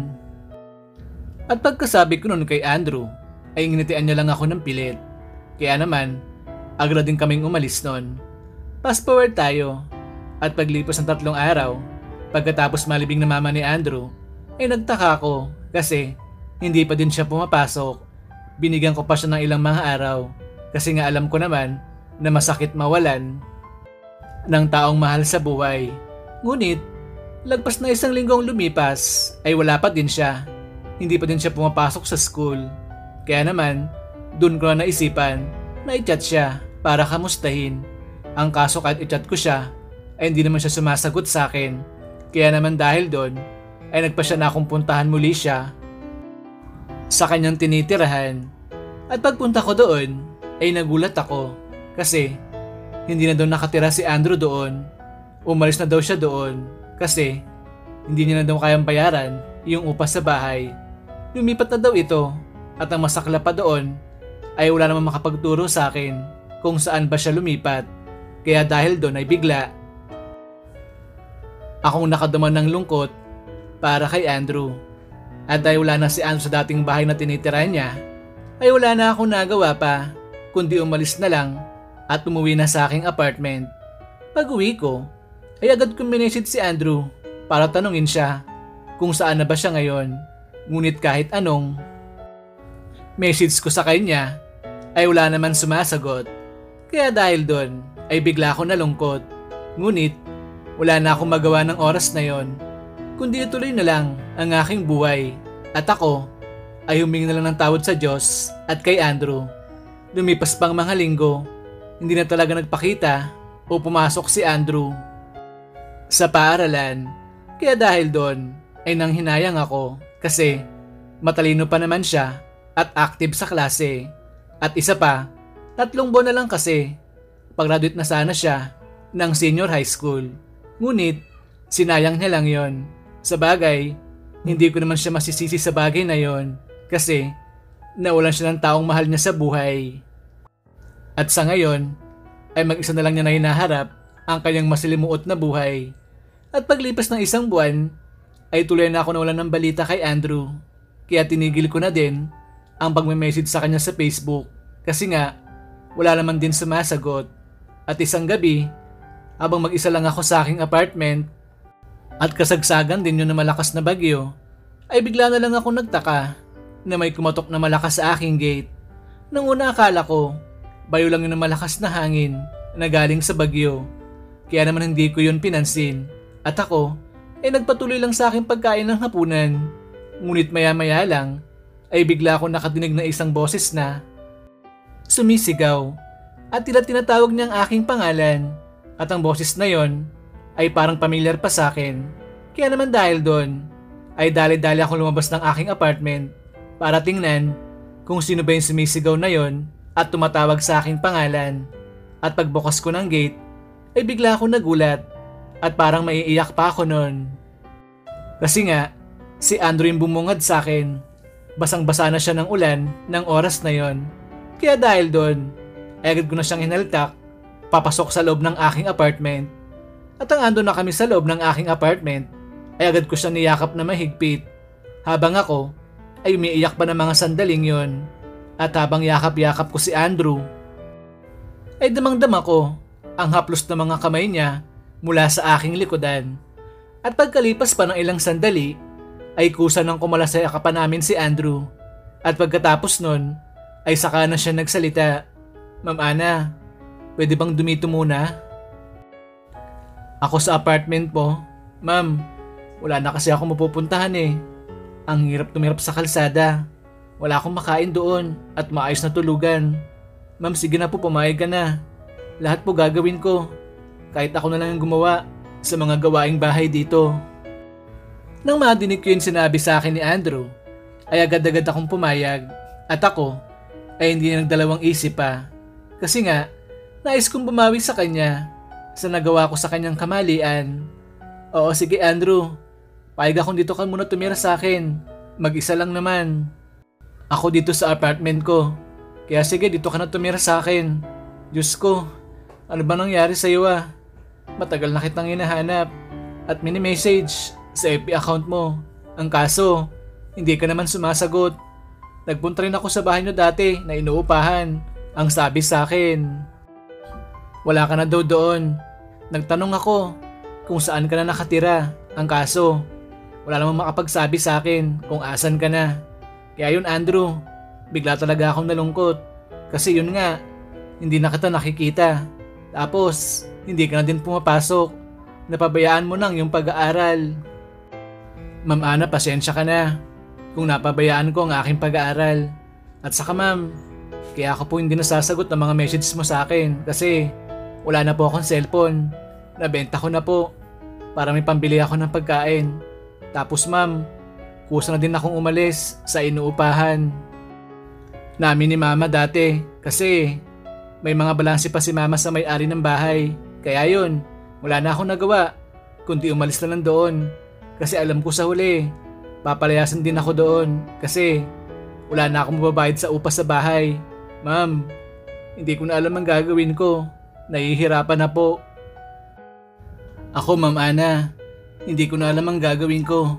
At pagkasabi ko nun kay Andrew, ay nginitian niya lang ako ng pilit. Kaya naman, agad din kaming umalis nun. Fast forward tayo, at paglipas ng 3 araw, pagkatapos malibing na mama ni Andrew, ay nagtaka ko kasi hindi pa din siya pumapasok. Binigyan ko pa siya ng ilang mga araw kasi nga alam ko naman na masakit mawalan ng taong mahal sa buhay. Ngunit, lagpas na 1 linggong lumipas ay wala pa din siya. Hindi pa din siya pumapasok sa school. Kaya naman, dun ko na naisipan na i-chat siya para kamustahin. Ang kaso kahit i-chat ko siya ay hindi naman siya sumasagot sa akin. Kaya naman dahil doon ay nagpasya na akong puntahan muli siya sa kanyang tinitirahan. At pagpunta ko doon ay nagulat ako kasi hindi na doon nakatira si Andrew doon. Umalis na daw siya doon kasi hindi niya na daw kayang bayaran yung upa sa bahay. Lumipat na daw ito at ang masakla pa doon ay wala namang makapagturo sa akin kung saan ba siya lumipat. Kaya dahil doon ay bigla akong nakadaman ng lungkot para kay Andrew. At dahil wala na si Andrew sa dating bahay na tinitirahan niya, ay wala na akong nagawa pa kundi umalis na lang at umuwi na sa aking apartment. Pag uwi ko, ay agad kong minessage si Andrew para tanungin siya kung saan na ba siya ngayon. Ngunit kahit anong message ko sa kanya ay wala naman sumasagot. Kaya dahil doon ay bigla ako nalungkot. Ngunit wala na akong magawa ng oras na yon kundi ituloy na lang ang aking buhay. At ako ay humingi na lang ng tawad sa Diyos at kay Andrew. Lumipas pang mga linggo, hindi na talaga nagpakita o pumasok si Andrew sa paaralan. Kaya dahil doon ay nanghinayang ako kasi matalino pa naman siya at active sa klase. At isa pa, 3 buwan na lang kasi pag-graduate na sana siya ng senior high school. Ngunit sinayang niya lang yon. Sa bagay, hindi ko naman siya masisisi sa bagay na yon kasi nawalan siya ng taong mahal niya sa buhay. At sa ngayon, ay mag-isa na lang niya na hinaharap ang kanyang masilimuot na buhay. At paglipas ng 1 buwan, ay tuloy na ako nawalan ng balita kay Andrew. Kaya tinigil ko na din ang pagme-message sa kanya sa Facebook kasi nga wala naman din sumasagot. At isang gabi, habang mag-isa lang ako sa aking apartment at kasagsagan din yun na malakas na bagyo, ay bigla na lang ako nagtaka na may kumatok na malakas sa aking gate. Nang una akala ko, bayo lang yun na malakas na hangin na galing sa bagyo. Kaya naman hindi ko yun pinansin at ako ay nagpatuloy lang sa aking pagkain ng hapunan. Ngunit maya-maya lang ay bigla ako nakadinig na isang boses na sumisigaw at tila tinatawag niya ang aking pangalan. At ang boses na yon ay parang pamilyar pa sa akin. Kaya naman dahil doon ay dali-dali ako lumabas ng aking apartment para tingnan kung sino ba yung sumisigaw na yon at tumatawag sa aking pangalan. At pagbukas ko ng gate ay bigla ako nagulat at parang maiiyak pa ako noon. Kasi nga, si Andrew yung bumungad sa akin. Basang-basa na siya ng ulan ng oras na yon. Kaya dahil doon ay agad ko na siyang hinaltak papasok sa loob ng aking apartment. At ang ando na kami sa loob ng aking apartment ay agad ko siyang niyakap na mahigpit habang ako ay umiiyak pa ng mga sandaling yon. At habang yakap-yakap ko si Andrew ay damang-dama ko ang haplos na mga kamay niya mula sa aking likodan. At pagkalipas pa ng ilang sandali ay kusa nang kumala sa yakapan namin si Andrew. At pagkatapos nun ay saka na siya nagsalita. Ma'am Ana, pwede bang dumito muna? Ako sa apartment po. Ma'am, wala na kasi ako mapupuntahan eh. Ang hirap tumirap sa kalsada. Wala akong makain doon at maayos na tulugan. Ma'am, sige na po, pumayag ka na. Lahat po gagawin ko. Kahit ako na lang ang gumawa sa mga gawaing bahay dito. Nang madinig ko yung sinabi sa akin ni Andrew, ay agad-agad akong pumayag at ako ay hindi na nagdalawang isip pa. Kasi nga, nais kong bumawi sa kanya sa nagawa ko sa kanyang kamalian. Oo, sige Andrew, payag akong dito ka muna tumira sa akin. Mag-isa lang naman. Ako dito sa apartment ko. Kaya sige, dito ka na tumira sa akin. Diyos ko, ano ba nangyari sa iyo ah? Matagal na kitang hinahanap at mini-message sa FB account mo. Ang kaso, hindi ka naman sumasagot. Nagpunta rin ako sa bahay niyo dati na inuupahan. Ang sabi sa akin, wala ka na daw doon. Nagtanong ako kung saan ka na nakatira. Ang kaso, wala namang makapagsabi sa akin kung asan ka na. Kaya yun Andrew, bigla talaga akong nalungkot. Kasi yun nga, hindi na kita nakikita. Tapos, hindi ka na din pumapasok. Napabayaan mo nang yung pag-aaral. Ma'am Ana, pasensya ka na kung napabayaan ko ang aking pag-aaral. At saka ma'am, kaya ako po hindi nasasagot ng mga messages mo sa akin kasi wala na po akong cellphone. Nabenta ko na po para may pambili ako ng pagkain. Tapos ma'am, kusa na din akong umalis sa inuupahan namin ni mama dati kasi may mga balanse pa si mama sa may-ari ng bahay. Kaya yun, wala na akong nagawa kundi umalis na lang doon. Kasi alam ko sa huli, papalayasan din ako doon kasi wala na akong mababayad sa upa sa bahay. Ma'am, hindi ko na alam ang gagawin ko. Nahihirapan na po. Ako, Ma'am Ana, hindi ko na alam ang gagawin ko.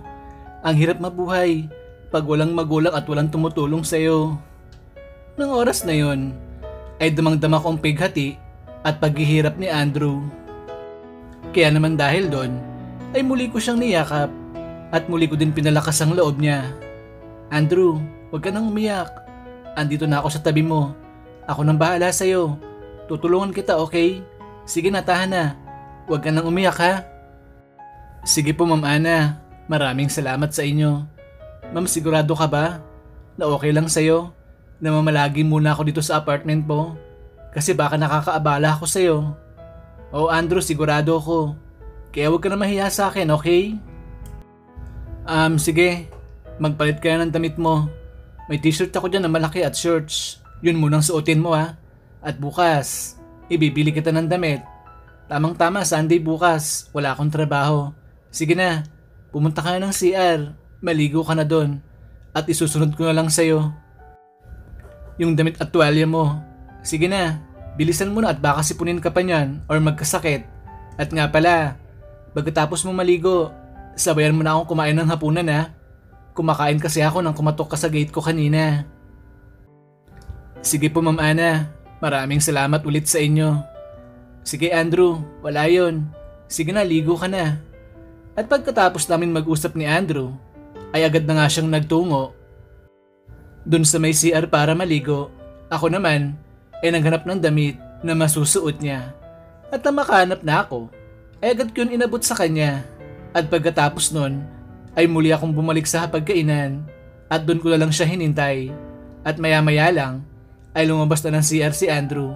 Ang hirap mabuhay pag walang magulang at walang tumutulong sa'yo. Nang oras na yon, ay damang-dama ko ang pighati at paghihirap ni Andrew. Kaya naman dahil doon, ay muli ko siyang niyakap at muli ko din pinalakas ang loob niya. Andrew, huwag ka nang umiyak. Andito na ako sa tabi mo. Ako nang bahala sa'yo. Tutulungan kita, okay? Sige na, tahan na. Huwag ka nang umiyak ha. Sige po Ma'am Ana, maraming salamat sa inyo. Ma'am, sigurado ka ba na okay lang sa'yo na mamalagi muna ako dito sa apartment mo? Kasi baka nakakaabala ako sa'yo. Oo Andrew, sigurado ako. Kaya huwag ka na mahiya sa akin, okay? Sige. Magpalit ka na ng damit mo. May t-shirt ako dyan na malaki at shorts. Yun munang suotin mo ha. At bukas, ibibili kita ng damit. Tamang-tama, Sunday bukas. Wala akong trabaho. Sige na, pumunta ka na ng CR. Maligo ka na doon. At isusunod ko na lang sa'yo yung damit at tuwalya mo. Sige na, bilisan mo na at baka sipunin ka pa niyan or magkasakit. At nga pala, pagkatapos mo maligo, sabayan mo na akong kumain ng hapunan ha. Kumakain kasi ako nang kumatok ka sa gate ko kanina. Sige po Ma'am Ana, maraming salamat ulit sa inyo. Sige Andrew, wala yun. Sige na, ligo ka na. At pagkatapos namin mag-usap ni Andrew, ay agad na nga siyang nagtungo dun sa may CR para maligo. Ako naman ay naghanap ng damit na masusuot niya. At na makahanap na ako, ay agad ko yun inabot sa kanya. At pagkatapos nun, ay muli akong bumalik sa hapagkainan at dun ko na lang siya hinintay. At maya-maya lang, ay lumabas na ng CR si Andrew.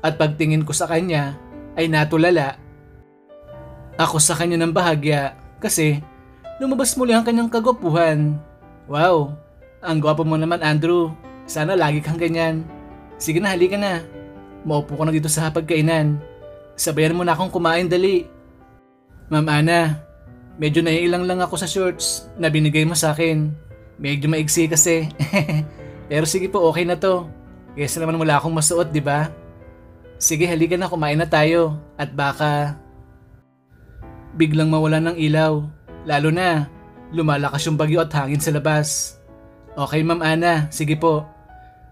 At pagtingin ko sa kanya, ay natulala. Ako sa kanya ng bahagya kasi lumabas muli ang kanyang kagwapuhan. Wow, ang gwapo mo naman Andrew. Sana lagi kang ganyan. Sige na, halika na. Maupo ko na dito sa hapagkainan. Sabayan mo na akong kumain dali. Ma'am Ana, medyo naiilang lang ako sa shorts na binigay mo sa akin. Medyo maigsi kasi. Pero sige po, okay na to. Kesa naman wala akong masuot, di ba? Sige, halika na, kumain na tayo. At baka biglang mawalan ng ilaw. Lalo na, lumalakas yung bagyo at hangin sa labas. Okay Ma'am Ana, sige po.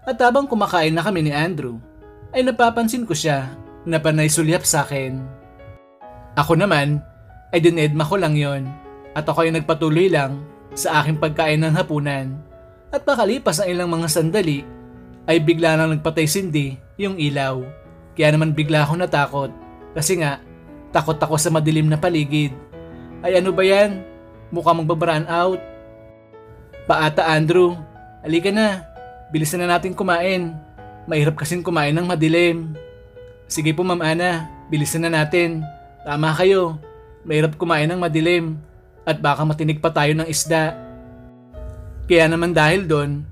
At habang kumakain na kami ni Andrew, ay napapansin ko siya na panay sulyap sa akin. Ako naman, ay dinedma ko lang yon. At ako ay nagpatuloy lang sa aking pagkain ng hapunan. At makalipas ang ilang mga sandali, ay bigla nang nagpatay-sindi yung ilaw. Kaya naman bigla ako natakot. Kasi nga, takot ako sa madilim na paligid. Ay ano ba yan? Mukhang magbabraan out. Paata Andrew, halika na. bilisan na natin kumain. Mahirap kasing kumain ng madilim. Sige po Ma'am Ana, bilisan na natin. Tama kayo, mahirap kumain ng madilim at baka matinig pa tayo ng isda. Kaya naman dahil doon,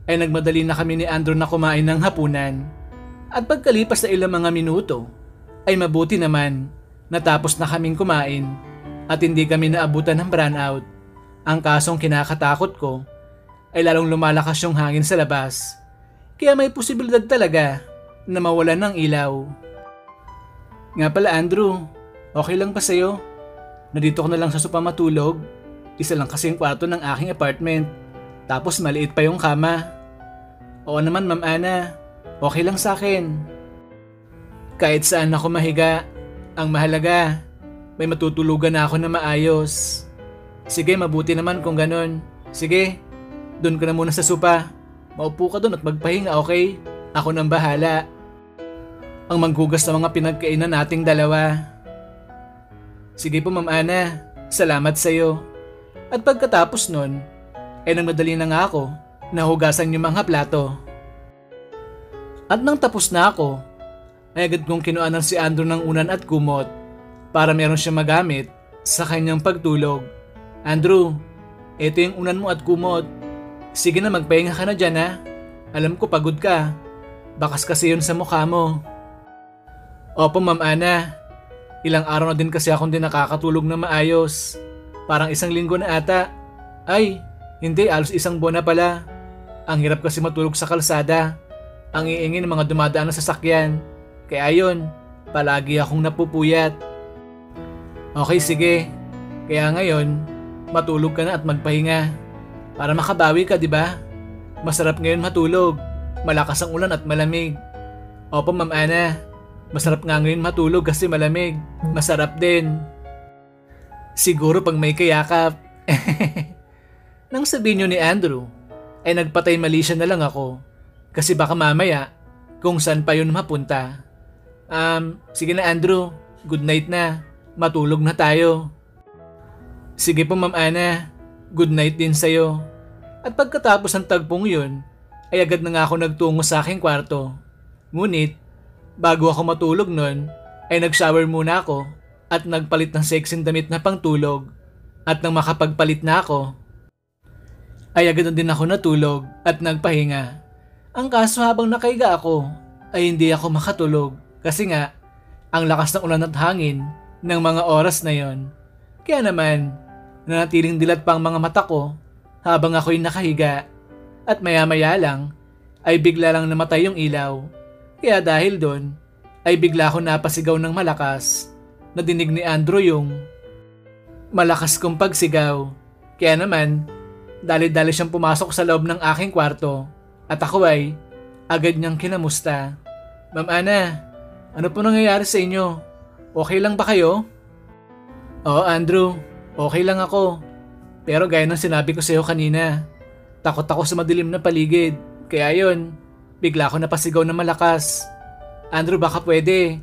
ay nagmadali na kami ni Andrew na kumain ng hapunan. At pagkalipas na ilang mga minuto, ay mabuti naman natapos na kaming kumain at hindi kami naabutan ng brownout. Ang kasong kinakatakot ko ay lalong lumalakas yung hangin sa labas. Kaya may posibilidad talaga na mawalan ng ilaw. Nga pala Andrew, okay lang ba sa'yo? Nandito ko na lang sa sopa matulog. Isa lang kasi yung kwarto ng aking apartment. Tapos maliit pa yung kama. Oo naman Ma'am Ana, okay lang sa akin. Kahit saan ako mahiga, ang mahalaga, may matutulugan na ako na maayos. Sige, mabuti naman kung ganon. Sige, doon ka na muna sa sopa. Maupo ka doon at magpahinga, okay? Ako nang bahala. Ang manggugas ng mga pinagkainan nating dalawa. Sige po Ma'am Ana, salamat sa iyo. At pagkatapos nun, ay nagmadali na nga ako na hugasan yung mga plato. At nang tapos na ako, ay agad kong kinuanan si Andrew ng unan at kumot para meron siyang magamit sa kanyang pagtulog. Andrew, ito yung unan mo at kumot. Sige na, magpahinga ka na dyan ha. Alam ko pagod ka. Bakas kasi yun sa mukha mo. Opo Ma'am Ana, ilang araw na din kasi akong din nakakatulog na maayos. Parang 1 linggo na ata. Ay, hindi, alos 1 buwan na pala. Ang hirap kasi matulog sa kalsada. Ang iingin ng mga dumadaan na sasakyan. Kaya ayun, palagi akong napupuyat. Okay, sige. Kaya ngayon, matulog ka na at magpahinga. Para makabawi ka, di ba? Masarap ngayon matulog. Malakas ang ulan at malamig. Opo Ma'am Ana, masarap nga ngayon matulog kasi malamig. Masarap din. Siguro pag may kayakap. Nang sabihin niyo ni Andrew, ay nagpatay mali siya na lang ako. Kasi baka mamaya, kung saan pa yun mapunta. Sige na Andrew, good night na. Matulog na tayo. Sige po Ma'am Ana, good night din sa'yo. At pagkatapos ng tagpong yun, ay agad na nga ako nagtungo sa aking kwarto. Ngunit, bago ako matulog nun, ay nag-shower muna ako at nagpalit ng sexy damit na pangtulog. At nang makapagpalit na ako, ay agad na din ako natulog at nagpahinga. Ang kaso habang nakahiga ako, ay hindi ako makatulog kasi nga, ang lakas ng ulan at hangin ng mga oras na yon. Kaya naman, nanatiling dilat pa ang mga mata ko habang ako'y nakahiga at maya-maya lang ay bigla lang namatay yung ilaw. Kaya dahil doon ay bigla ako napasigaw ng malakas. Nadinig ni Andrew yung malakas kong pagsigaw. Kaya naman, dali-dali siyang pumasok sa loob ng aking kwarto at ako ay agad niyang kinamusta. Ma'am Ana, ano po nangyayari sa inyo? Okay lang ba kayo? Oo Andrew, okay lang ako. Pero gaya ng sinabi ko sa iyo kanina, takot ako sa madilim na paligid. Kaya yun, bigla ako napasigaw ng malakas. Andrew, baka pwede.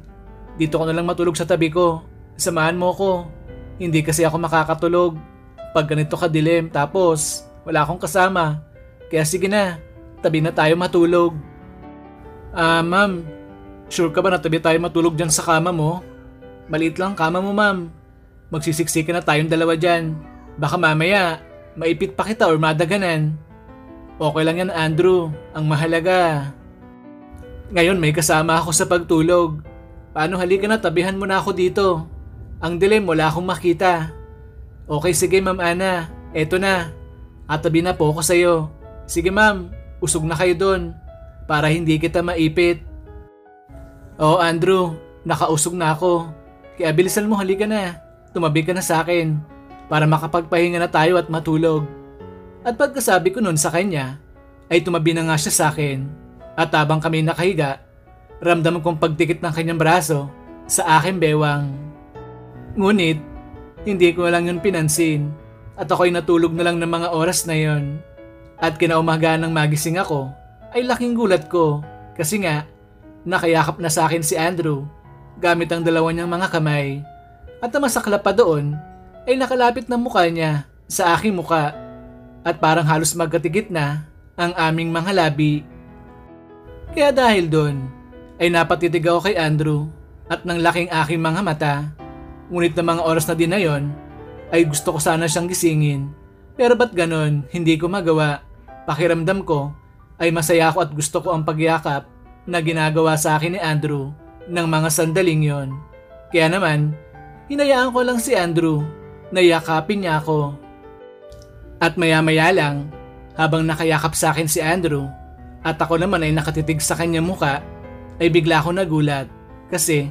Dito ko na lang matulog sa tabi ko. Samahan mo ko. Hindi kasi ako makakatulog pag ganito kadilim tapos wala akong kasama. Kaya sige na, tabi na tayo matulog. Ma'am, sure ka ba na tabi tayo matulog dyan sa kama mo? Maliit lang kama mo ma'am. Magsisiksikan na tayong dalawa dyan. Baka mamaya, maipit pa kita or madaganan. Okay lang yan Andrew, ang mahalaga. Ngayon may kasama ako sa pagtulog. Paano halika na, tabihan mo na ako dito. Ang dilim, wala akong makita. Okay sige Ma'am Ana, eto na. Atabi na po ako sa'yo. Sige ma'am, usog na kayo doon para hindi kita maipit. Oo Andrew, nakausog na ako. Kaya bilisan mo, halika na. Tumabi ka na sa akin para makapagpahinga na tayo at matulog. At pagkasabi ko nun sa kanya, ay tumabi na nga siya sa akin. At habang kami nakahiga, ramdam kong pagdikit ng kanyang braso sa aking bewang. Ngunit, hindi ko lang yun pinansin at ako'y natulog na lang ng mga oras na yon. At kinaumagaan ng magising ako, ay laking gulat ko kasi nga, nakayakap na sa akin si Andrew gamit ang dalawa niyang mga kamay. At ang masaklap pa doon, ay nakalapit ng mukha niya sa aking muka at parang halos magkatigit na ang aming mga labi. Kaya dahil doon ay napatitig ako kay Andrew at nang laking aking mga mata. Ngunit na mga oras na din na yon ay gusto ko sana siyang gisingin. Pero ba't ganon, hindi ko magawa. Pakiramdam ko ay masaya ako at gusto ko ang pagyakap na ginagawa sa akin ni Andrew ng mga sandaling yon. Kaya naman, hinayaan ko lang si Andrew na yakapin niya ako. At maya-maya lang, habang nakayakap sa akin si Andrew at ako naman ay nakatitig sa kanyang muka, ay bigla ako nagulat kasi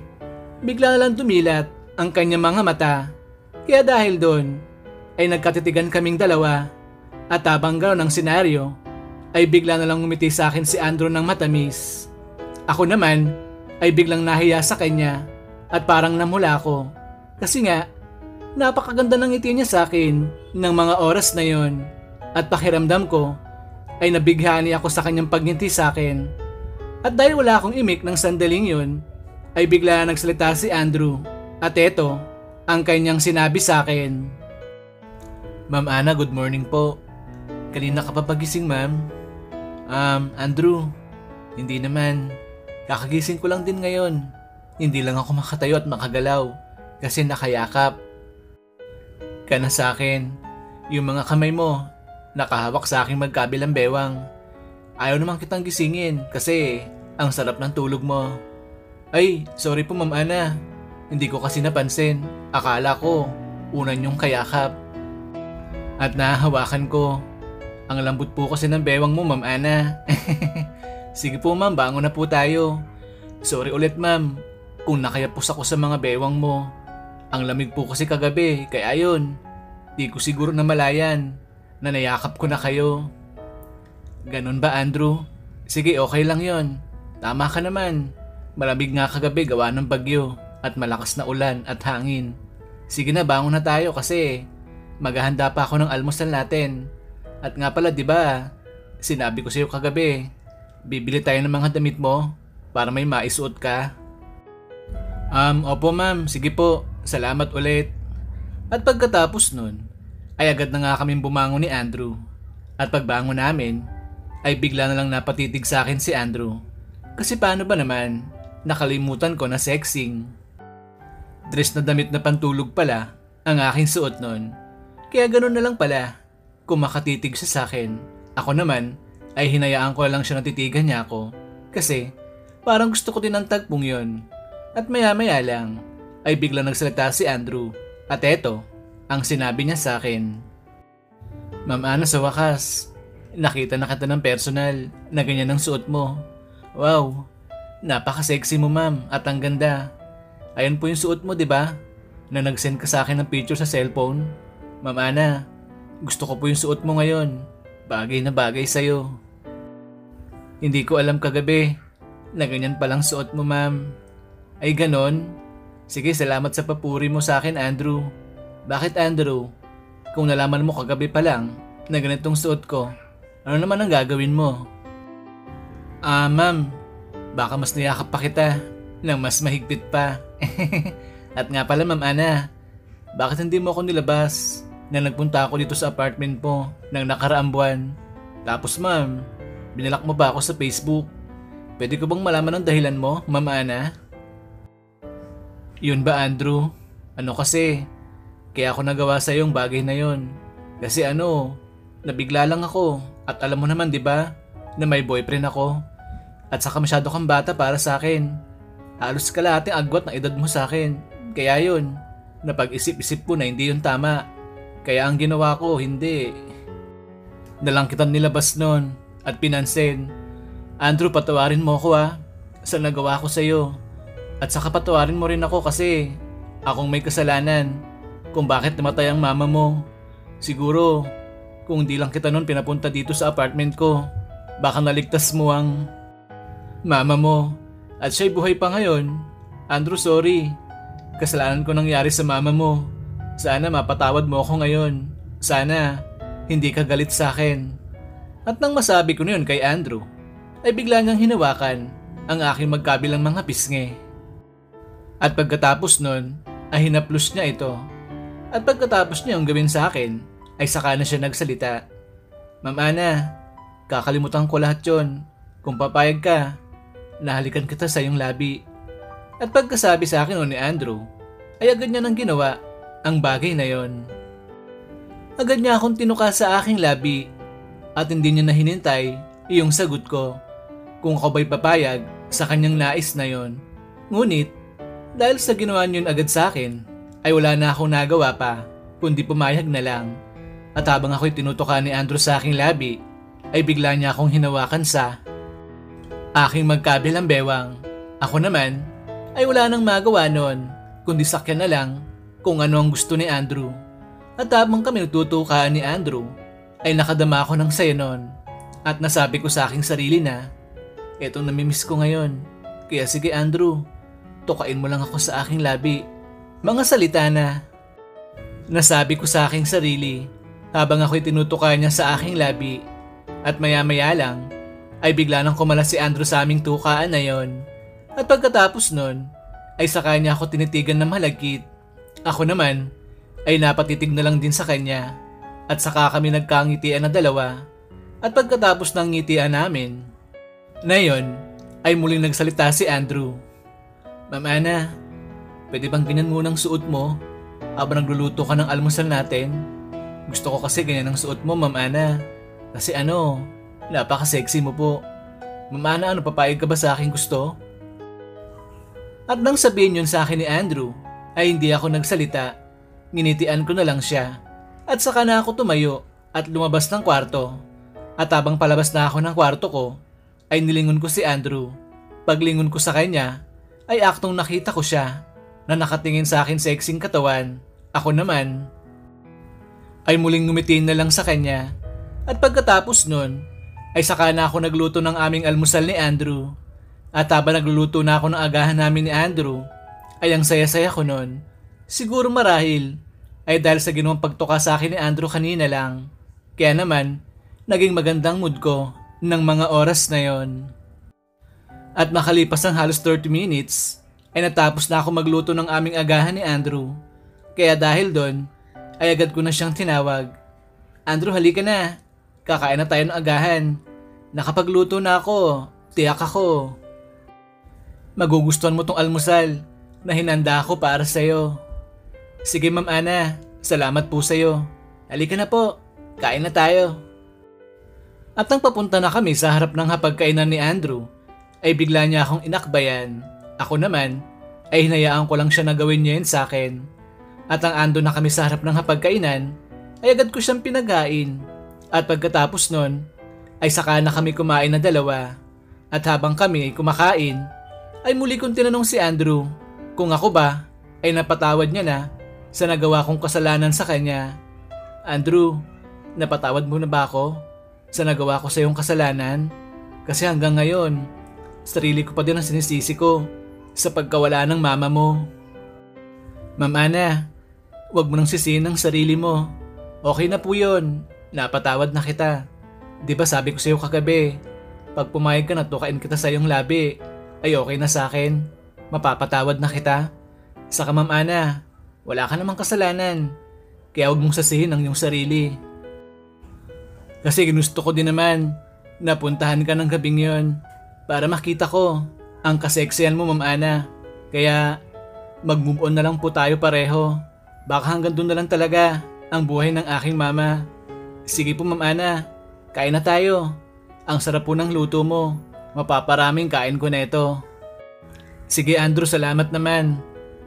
bigla na lang dumilat ang kanyang mga mata. Kaya dahil doon ay nagkatitigan kaming dalawa at habang gano'n ang senaryo ay bigla na lang ngumiti sa akin si Andrew ng matamis. Ako naman ay biglang nahiya sa kanya at parang namula ako kasi nga napakaganda ng ngiti niya sa akin ng mga oras na yon at pakiramdam ko ay nabighani ako sa kanyang pagngiti sa akin. At dahil wala akong imik ng sandaling yon ay bigla nagsalita si Andrew at eto ang kanyang sinabi sa akin. Ma'am Ana, good morning po. Kanina ka pa pagising, ma'am? Andrew, hindi naman. Kakagising ko lang din ngayon. Hindi lang ako makatayo at makagalaw kasi nakayakap ka na sa akin. Yung mga kamay mo, nakahawak sa aking magkabilang bewang. Ayaw naman kitang gisingin kasi ang sarap ng tulog mo. Ay, sorry po Ma'am Ana. Hindi ko kasi napansin. Akala ko, unan yung kayakap. At nahahawakan ko. Ang lambot po kasi ng bewang mo, Ma'am Ana. Sige po ma'am, bangon na po tayo. Sorry ulit ma'am, kung nakayapos ako sa mga bewang mo. Ang lamig po kasi kagabi, kaya ayun. Di ko siguro namalayan na nayakap ko na kayo. Ganun ba Andrew? Sige, okay lang yon. Tama ka naman. Malamig nga kagabi gawa ng bagyo at malakas na ulan at hangin. Sige na, bangon na tayo kasi maghahanda pa ako ng almusal natin. At nga pala, di ba? Sinabi ko sa iyo kagabi, bibili tayo ng mga damit mo para may maisuot ka. Opo ma'am, sige po. Salamat ulit. At pagkatapos nun, ay agad na nga kaming bumangon ni Andrew. At pagbangon namin, ay bigla na lang napatitig sa akin si Andrew. Kasi paano ba naman, nakalimutan ko na sexing. Dress na damit na pantulog pala ang aking suot nun. Kaya ganun na lang pala. Kung makatitig siya sa akin, ako naman ay hinayaan ko lang siya natitigan niya ako kasi parang gusto ko din ang tagpong yon. At maya-maya lang ay bigla nagsalita si Andrew at eto ang sinabi niya sa akin. Ma'am Ana, sa wakas, nakita na kita ng personal na ganyan ang suot mo. Wow, napaka-sexy mo ma'am at ang ganda. Ayan po yung suot mo, di ba? Na nag-send ka sa akin ng picture sa cellphone. Ma'am Ana, gusto ko po yung suot mo ngayon. Bagay na bagay sa'yo. Hindi ko alam kagabi na ganyan palang suot mo ma'am. Ay ganon? Sige, salamat sa papuri mo sa akin Andrew. Bakit Andrew? Kung nalaman mo kagabi pa lang na ganitong suot ko, ano naman ang gagawin mo? Ma'am, baka mas niyakap pa kita nang mas mahigpit pa. At nga pala Ma'am Ana, bakit hindi mo ako nilabas na nagpunta ako dito sa apartment mo ng nakaraang buwan? Tapos ma'am, binalak mo ba ako sa Facebook? Pwede ko bang malaman ang dahilan mo, Ma'am Ana? Yun ba Andrew? Ano kasi, kaya ako nagawa sa yung bagay na yon. Kasi nabigla lang ako at alam mo naman 'di ba na may boyfriend ako. At saka masyado kang bata para sa akin. Halos kalahating agwat na edad mo sa akin. Kaya yun, napag-isip-isip ko na hindi yun tama. Kaya ang ginawa ko, hindi. Nalang kitang nilabas nun at pinansin. Andrew, patawarin mo ako sa nagawa ko sa'yo. At saka patawarin mo rin ako kasi akong may kasalanan kung bakit namatay ang mama mo. Siguro, kung di lang kita nun pinapunta dito sa apartment ko, baka naligtas mo ang mama mo. At siya'y buhay pa ngayon. Andrew, sorry. Kasalanan ko nangyari sa mama mo. Sana mapatawad mo ako ngayon. Sana hindi ka galit sa akin. At nang masabi ko na yun kay Andrew, ay bigla niyang hinawakan ang aking magkabilang mga pisngi. At pagkatapos nun, ay hinaplos niya ito. At pagkatapos niya yung gawin sa akin, ay saka na siya nagsalita. Ma'am Ana, kakalimutan ko lahat yon. Kung papayag ka, nahalikan kita sa iyong labi. At pagkasabi sa akin ni Andrew, ay agad niya nang ginawa ang bagay na yon. Agad niya akong tinuka sa aking labi at hindi niya na hinintay iyong sagot ko kung ako ba'y papayag sa kanyang nais na yon. Ngunit dahil sa ginawa niyon agad sa akin ay wala na akong nagawa pa kundi pumayag na lang. At habang ako'y tinutuka ni Andrew sa aking labi ay bigla niya akong hinawakan sa aking magkabilang bewang. Ako naman ay wala nang magawa noon kundi sakyan na lang kung ano ang gusto ni Andrew. At habang kami nagtutukaan ni Andrew ay nakadama ako ng saya noon at nasabi ko sa aking sarili na etong namimiss ko ngayon. Kaya sige Andrew, tukain mo lang ako sa aking labi. Mga salita na nasabi ko sa aking sarili habang ako'y tinutuka niya sa aking labi. At maya-maya lang ay bigla nang kumalas si Andrew sa aming tukaan na yon. At pagkatapos nun ay saka niya ako tinitigan na malagkit. Ako naman ay napatitig na lang din sa kanya at saka kami nagkangitian na dalawa. At pagkatapos ng ngitian namin na yon ay muling nagsalita si Andrew. Ma'am Ana, pwede bang ganyan munang suot mo habang nagluluto ka ng almusal natin? Gusto ko kasi ganyan ang suot mo, Ma'am Ana. Kasi napaka-sexy mo po. Ma'am Ana, papayag ka ba sa aking gusto? At nang sabihin yun sa akin ni Andrew, ay hindi ako nagsalita. Nginitian ko na lang siya. At saka na ako tumayo at lumabas ng kwarto. At habang palabas na ako ng kwarto ko, ay nilingon ko si Andrew. Paglingon ko sa kanya, ay aktong nakita ko siya na nakatingin sa akin sexing katawan. Ako naman ay muling ngumiti na lang sa kanya. At pagkatapos nun, ay saka na ako nagluto ng aming almusal ni Andrew. At habang nagluluto na ako ng agahan namin ni Andrew, ay ang saya-saya ko nun. Siguro marahil ay dahil sa ginawang pagtuka sa akin ni Andrew kanina lang. Kaya naman, naging magandang mood ko ng mga oras na yon. At makalipas ang halos 30 minutes, ay natapos na ako magluto ng aming agahan ni Andrew. Kaya dahil doon, ay agad ko na siyang tinawag. Andrew, halika na. Kakain na tayo ng agahan. Nakapagluto na ako. Tiyak ako. Magugustuhan mo tong almusal na hinanda ako para sa'yo. Sige Ma'am Ana, salamat po sa'yo. Halika na po, kain na tayo. At nang papunta na kami sa harap ng hapagkainan ni Andrew, ay bigla niya akong inakbayan. Ako naman, ay hinayaan ko lang siya na gawin niya yun sa akin. At ang ando na kami sa harap ng hapagkainan, ay agad ko siyang pinaghain. At pagkatapos nun, ay saka na kami kumain na dalawa. At habang kami ay kumakain, ay muli kong tinanong si Andrew kung ako ba ay napatawad niya na sa nagawa kong kasalanan sa kanya. Andrew, napatawad mo na ba ako sa nagawa ko sa iyong kasalanan? Kasi hanggang ngayon, sarili ko pa din ang sinisisi ko sa pagkawala ng mama mo. Ma'am Ana, huwag mo nang sisihin ang sarili mo. Okay na po yun, napatawad na kita. Di ba sabi ko sa iyo kagabi, pag pumayag ka na tukain kita sa iyong labi, ay okay na sa akin, mapapatawad na kita. Saka Ma'am Ana, wala ka namang kasalanan, kaya huwag mong sasihin ang iyong sarili. Kasi ginusto ko din naman na puntahan ka ng gabing yon para makita ko ang kaseksiyan mo Ma'am Ana. Kaya mag-move on na lang po tayo pareho. Baka hanggang doon na lang talaga ang buhay ng aking mama. Sige po Ma'am Ana, kain na tayo. Ang sarap po ng luto mo, mapaparaming kain ko na ito. Sige Andrew, salamat naman.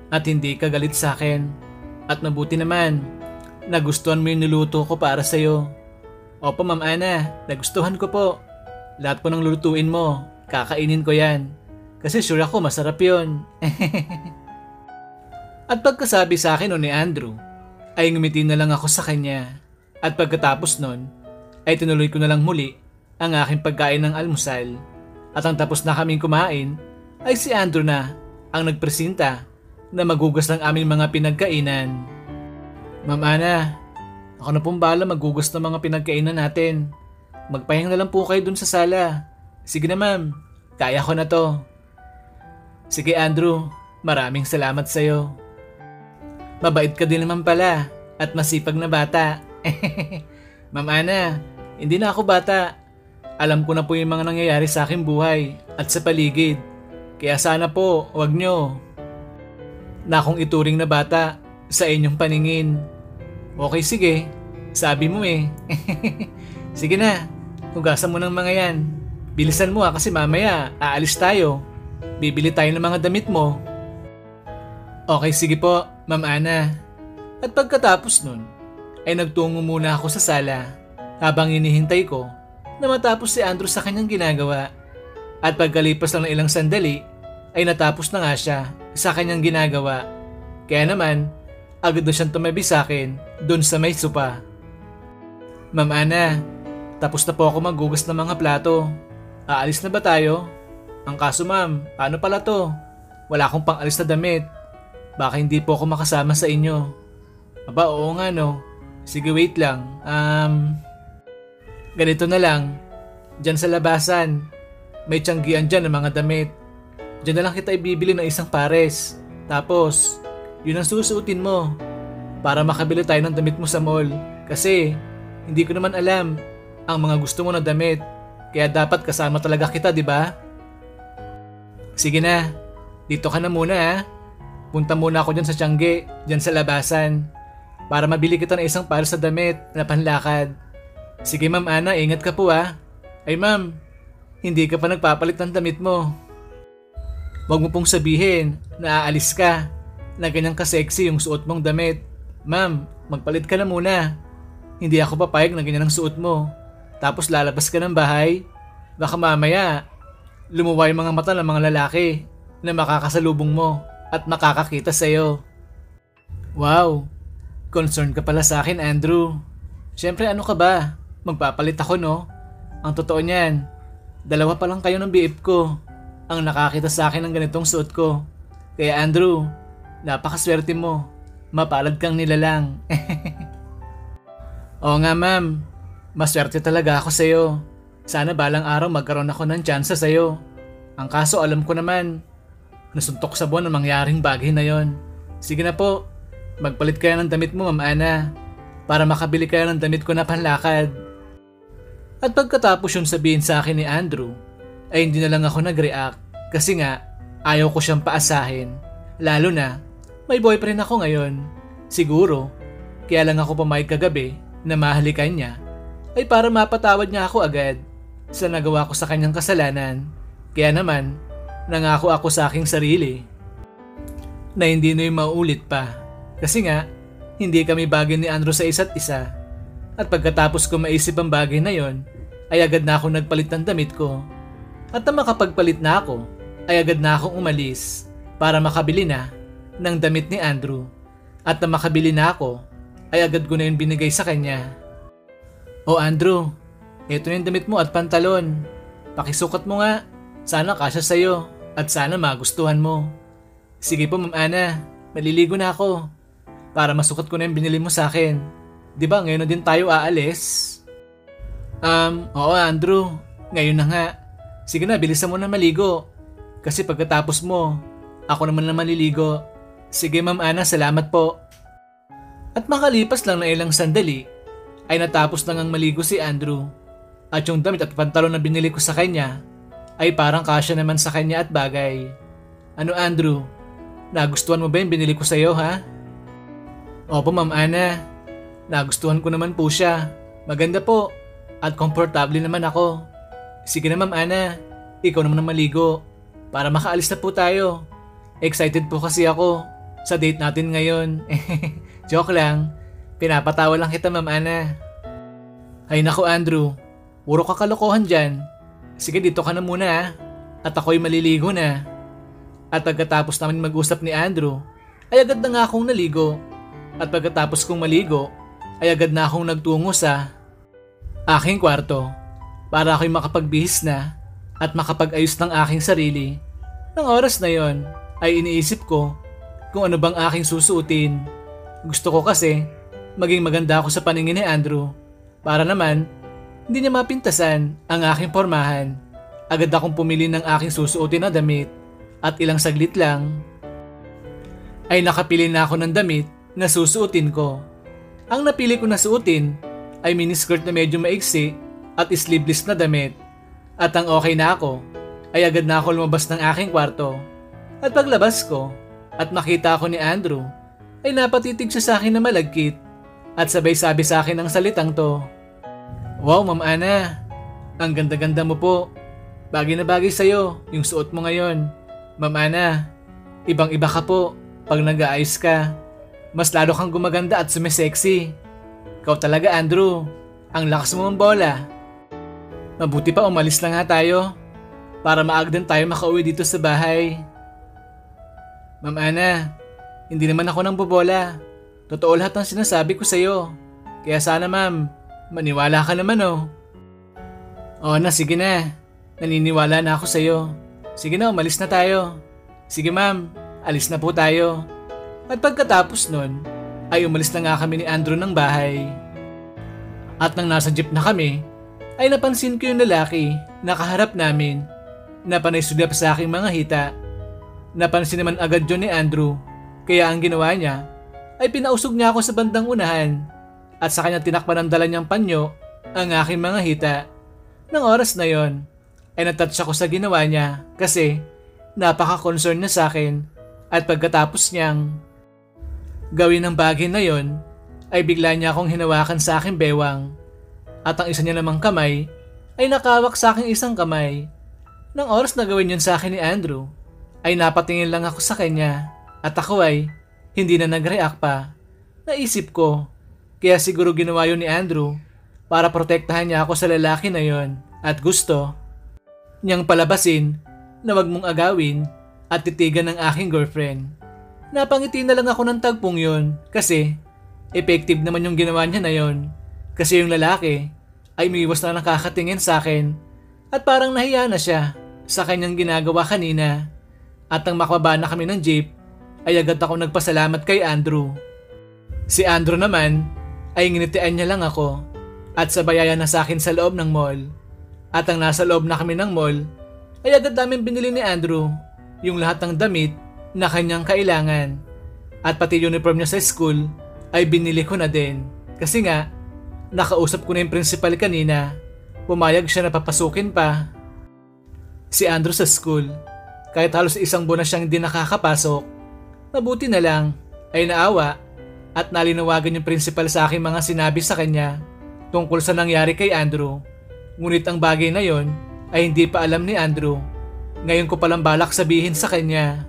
At hindi ka galit sa akin. At mabuti naman, nagustuhan mo yung niluto ko para sa'yo. Opo Ma'am Ana, nagustuhan ko po. Lahat po ng lulutuin mo, kakainin ko yan. Kasi sure ako masarap yun. At pagkasabi sa akin ni Andrew, ay ngumiti na lang ako sa kanya. At pagkatapos nun, ay tinuloy ko na lang muli ang aking pagkain ng almusal. At ang tapos na kaming kumain, ay si Andrew na ang nagpresenta na magugas ng aming mga pinagkainan. Ma'am Ana, ako na pong bahala magugas ng mga pinagkainan natin. Magpahinga na lang po kayo dun sa sala. Sige na ma'am, kaya ko na to. Sige Andrew, maraming salamat sa'yo. Mabait ka din naman pala at masipag na bata. Ma'am Ana, hindi na ako bata. Alam ko na po yung mga nangyayari sa aking buhay at sa paligid. Kaya sana po, wag nyo na akong ituring na bata sa inyong paningin. Okay, sige. Sabi mo eh. Sige na, hugasan mo ng mga yan. Bilisan mo kasi mamaya aalis tayo. Bibili tayo ng mga damit mo. Okay, sige po, Ma'am Ana. At pagkatapos nun, ay nagtungo muna ako sa sala habang hinihintay ko na matapos si Andrew sa kanyang ginagawa. At pagkalipas lang ng ilang sandali, ay natapos na nga siya sa kanyang ginagawa. Kaya naman, agad na siyang tumabi sa akin dun sa may sopa. Ma'am Ana, tapos na po ako maghugas ng mga plato. Aalis na ba tayo? Ang kaso ma'am, paano pala to? Wala akong pang-alis na damit. Baka hindi po ako makasama sa inyo. Aba, oo nga no. Sige, wait lang. Ganito na lang. Diyan sa labasan, may tiyanggian dyan ng mga damit. Diyan na lang kita ibibili ng isang pares. Tapos, yun ang susuotin mo para makabili tayo ng damit mo sa mall. Kasi, hindi ko naman alam ang mga gusto mo na damit. Kaya dapat kasama talaga kita, di ba? Sige na, dito ka na muna ha. Punta muna ako dyan sa tiyangge, dyan sa labasan, para mabili kita ng isang pares na damit na panlakad. Sige Ma'am Ana, ingat ka po ha. Ay ma'am, hindi ka pa nagpapalit ng damit mo. Huwag mo pong sabihin na aalis ka, na ganyan ka-sexy yung suot mong damit. Ma'am, magpalit ka na muna. Hindi ako papayag na ganyan ang suot mo. Tapos lalabas ka ng bahay. Baka mamaya, lumuwa yung mga mata ng mga lalaki na makakasalubong mo at makakakita sa'yo. Wow, concerned ka pala sa akin, Andrew. Siyempre ano ka ba? Magpapalit ako no? Ang totoo niyan, 2 pa lang kayo ng BF ko ang nakakita sa akin ng ganitong suot ko. Kaya Andrew, napakaswerte mo. Mapalad kang nilalang. Oo nga ma'am, maswerte talaga ako sa'yo. Sana balang araw magkaroon ako ng tsansa sa'yo. Ang kaso alam ko naman, nasuntok sa buwan ang mangyaring bagay na yon. Sige na po, magpalit kaya ng damit mo Ma'am Ana, para makabili kaya ng damit ko na panlakad. At pagkatapos yung sabihin sa akin ni Andrew, ay hindi na lang ako nag-react kasi nga ayaw ko siyang paasahin. Lalo na, may boyfriend ako ngayon. Siguro, kaya lang ako pumayag kagabi na mahalikan niya ay para mapatawad niya ako agad sa nagawa ko sa kanyang kasalanan. Kaya naman, nangako ako sa aking sarili na hindi na yung maulit pa. Kasi nga, hindi kami bagay ni Andrew sa isa't isa. At pagkatapos ko maisip ang bagay na yon, ay agad na ako nagpalit ng damit ko. At na makapagpalit na ako, ay agad na akong umalis para makabili na ng damit ni Andrew. At na makabili na ako, ay agad ko na yung binigay sa kanya. O Andrew, ito na yung damit mo at pantalon. Pakisukat mo nga, sana kasya sa'yo at sana magustuhan mo. Sige po Ma'am Ana, maliligo na ako para masukat ko na yung binili mo sa akin. Diba ngayon na din tayo aalis? Oo Andrew, ngayon na nga. Sige na, bilisan mo na maligo. Kasi pagkatapos mo, ako naman na maliligo. Sige Ma'am Ana, salamat po. At makalipas lang na ilang sandali, ay natapos na ngang maligo si Andrew. At yung damit at pantalon na binili ko sa kanya, ay parang kasya naman sa kanya at bagay. Ano Andrew, nagustuhan mo ba yung binili ko sa'yo ha? Opo Ma'am Ana, nagustuhan ko naman po siya. Maganda po at komportable naman ako. Sige na Ma'am Ana, ikaw naman ang maligo para makaalis na po tayo. Excited po kasi ako sa date natin ngayon. Joke lang, pinapatawa lang kita Ma'am Ana. Ay naku Andrew, puro ka kalokohan dyan. Sige dito ka na muna at ako'y maliligo na. At pagkatapos namin mag-usap ni Andrew, ay agad na nga akong naligo. At pagkatapos kong maligo, ay agad na akong nagtungo sa aking kwarto para ako'y makapagbihis na at makapag-ayos ng aking sarili. Nang oras na yon, ay iniisip ko kung ano bang aking susuotin. Gusto ko kasi maging maganda ako sa paningin ni Andrew para naman hindi niya mapintasan ang aking pormahan. Agad akong pumili ng aking susuotin na damit at ilang saglit lang ay nakapili na ako ng damit na susuotin ko. Ang napili ko na suotin ay miniskirt na medyo maigsi at sleeveless na damit At ang okay na ako, ay agad na ako lumabas ng aking kwarto. At paglabas ko, at makita ako ni Andrew, ay napatitig siya sa akin na malagkit. At sabay sabi sa akin ang salitang to, "Wow, Ma'am Ana, ang ganda-ganda mo po. Bagay na bagay sa'yo yung suot mo ngayon. Ma'am Ana, ibang-iba ka po pag nag-aayos ka. Mas lalo kang gumaganda at sumisexy. Ikaw talaga, Andrew. Ang lakas mo ng bola. Mabuti pa umalis na nga tayo para maagdan tayo makauwi dito sa bahay." "Ma'am Ana, hindi naman ako nang bobola. Totoo lahat ng sinasabi ko sa'yo. Kaya sana ma'am, maniwala ka naman oh." "Oo na, sige na. Naniniwala na ako sa'yo. Sige na, umalis na tayo." "Sige ma'am, alis na po tayo." At pagkatapos nun, ay umalis na nga kami ni Andrew ng bahay. At nang nasa jeep na kami, ay napansin ko yung lalaki na kaharap namin na panay sulyap sa aking mga hita. Napansin naman agad yun ni Andrew, kaya ang ginawa niya ay pinausog niya ako sa bandang unahan at sa kanya tinakpan ng dala niyang panyo ang aking mga hita. Nang oras na yon, ay natouch ako sa ginawa niya kasi napaka-concern niya sa akin at pagkatapos niyang gawin ang bagay na yon, ay bigla niya akong hinawakan sa aking bewang at ang isa niya namang kamay ay nakawak sa aking isang kamay. Nang oras na gawin yun sa akin ni Andrew, ay napatingin lang ako sa kanya at ako ay hindi na nag-react pa. Naisip ko, kaya siguro ginawa yun ni Andrew para protektahan niya ako sa lalaki na yon at gusto niyang palabasin na wag mong agawin at titigan ng aking girlfriend. Napangiti na lang ako ng tagpong yun kasi effective naman yung ginawa niya na yon. Kasi yung lalaki ay umiwas na nakakatingin sa akin at parang nahiya na siya sa kanyang ginagawa kanina. At nang makababa na kami ng jeep, ay agad ako nagpasalamat kay Andrew. Si Andrew naman ay nginitian niya lang ako at sabayayan na sa akin sa loob ng mall. At ang nasa loob na kami ng mall, ay agad namin binili ni Andrew yung lahat ng damit na kanyang kailangan. At pati uniform niya sa school ay binili ko na din. Kasi nga, nakausap ko na yung principal kanina, pumayag siya na papasukin pa si Andrew sa school. Kahit halos isang buwan na siyang hindi nakakapasok, mabuti na lang ay naawa at nalinawagan yung principal sa aking mga sinabi sa kanya tungkol sa nangyari kay Andrew. Ngunit ang bagay na yon ay hindi pa alam ni Andrew. Ngayon ko palang balak sabihin sa kanya.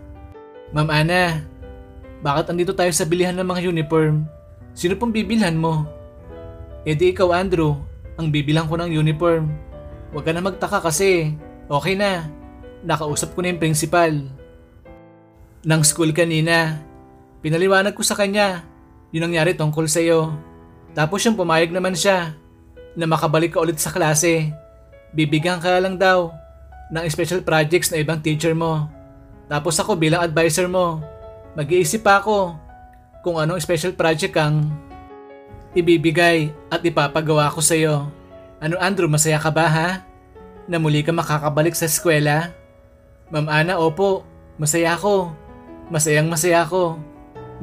"Ma'am Ana, bakit andito tayo sa bilihan ng mga uniform? Sino pong bibilhan mo?" "Eh di ikaw, Andrew, ang bibilang ko ng uniform." "Huwag ka na magtaka kasi okay na. Nakausap ko na yung principal ng school kanina. Pinaliwanag ko sa kanya yung nangyari tungkol sa iyo. Tapos yung pumayag naman siya na makabalik ka ulit sa klase. Bibigyan ka lang daw ng special projects na ibang teacher mo. Tapos ako bilang advisor mo, mag-iisip pa ako kung anong special project ang ibibigay at ipapagawa ko sa iyo. Ano Andrew, masaya ka ba ha? Na muli ka makakabalik sa eskwela?" "Ma'am Ana, opo. Masaya ako. Masayang-masaya ako.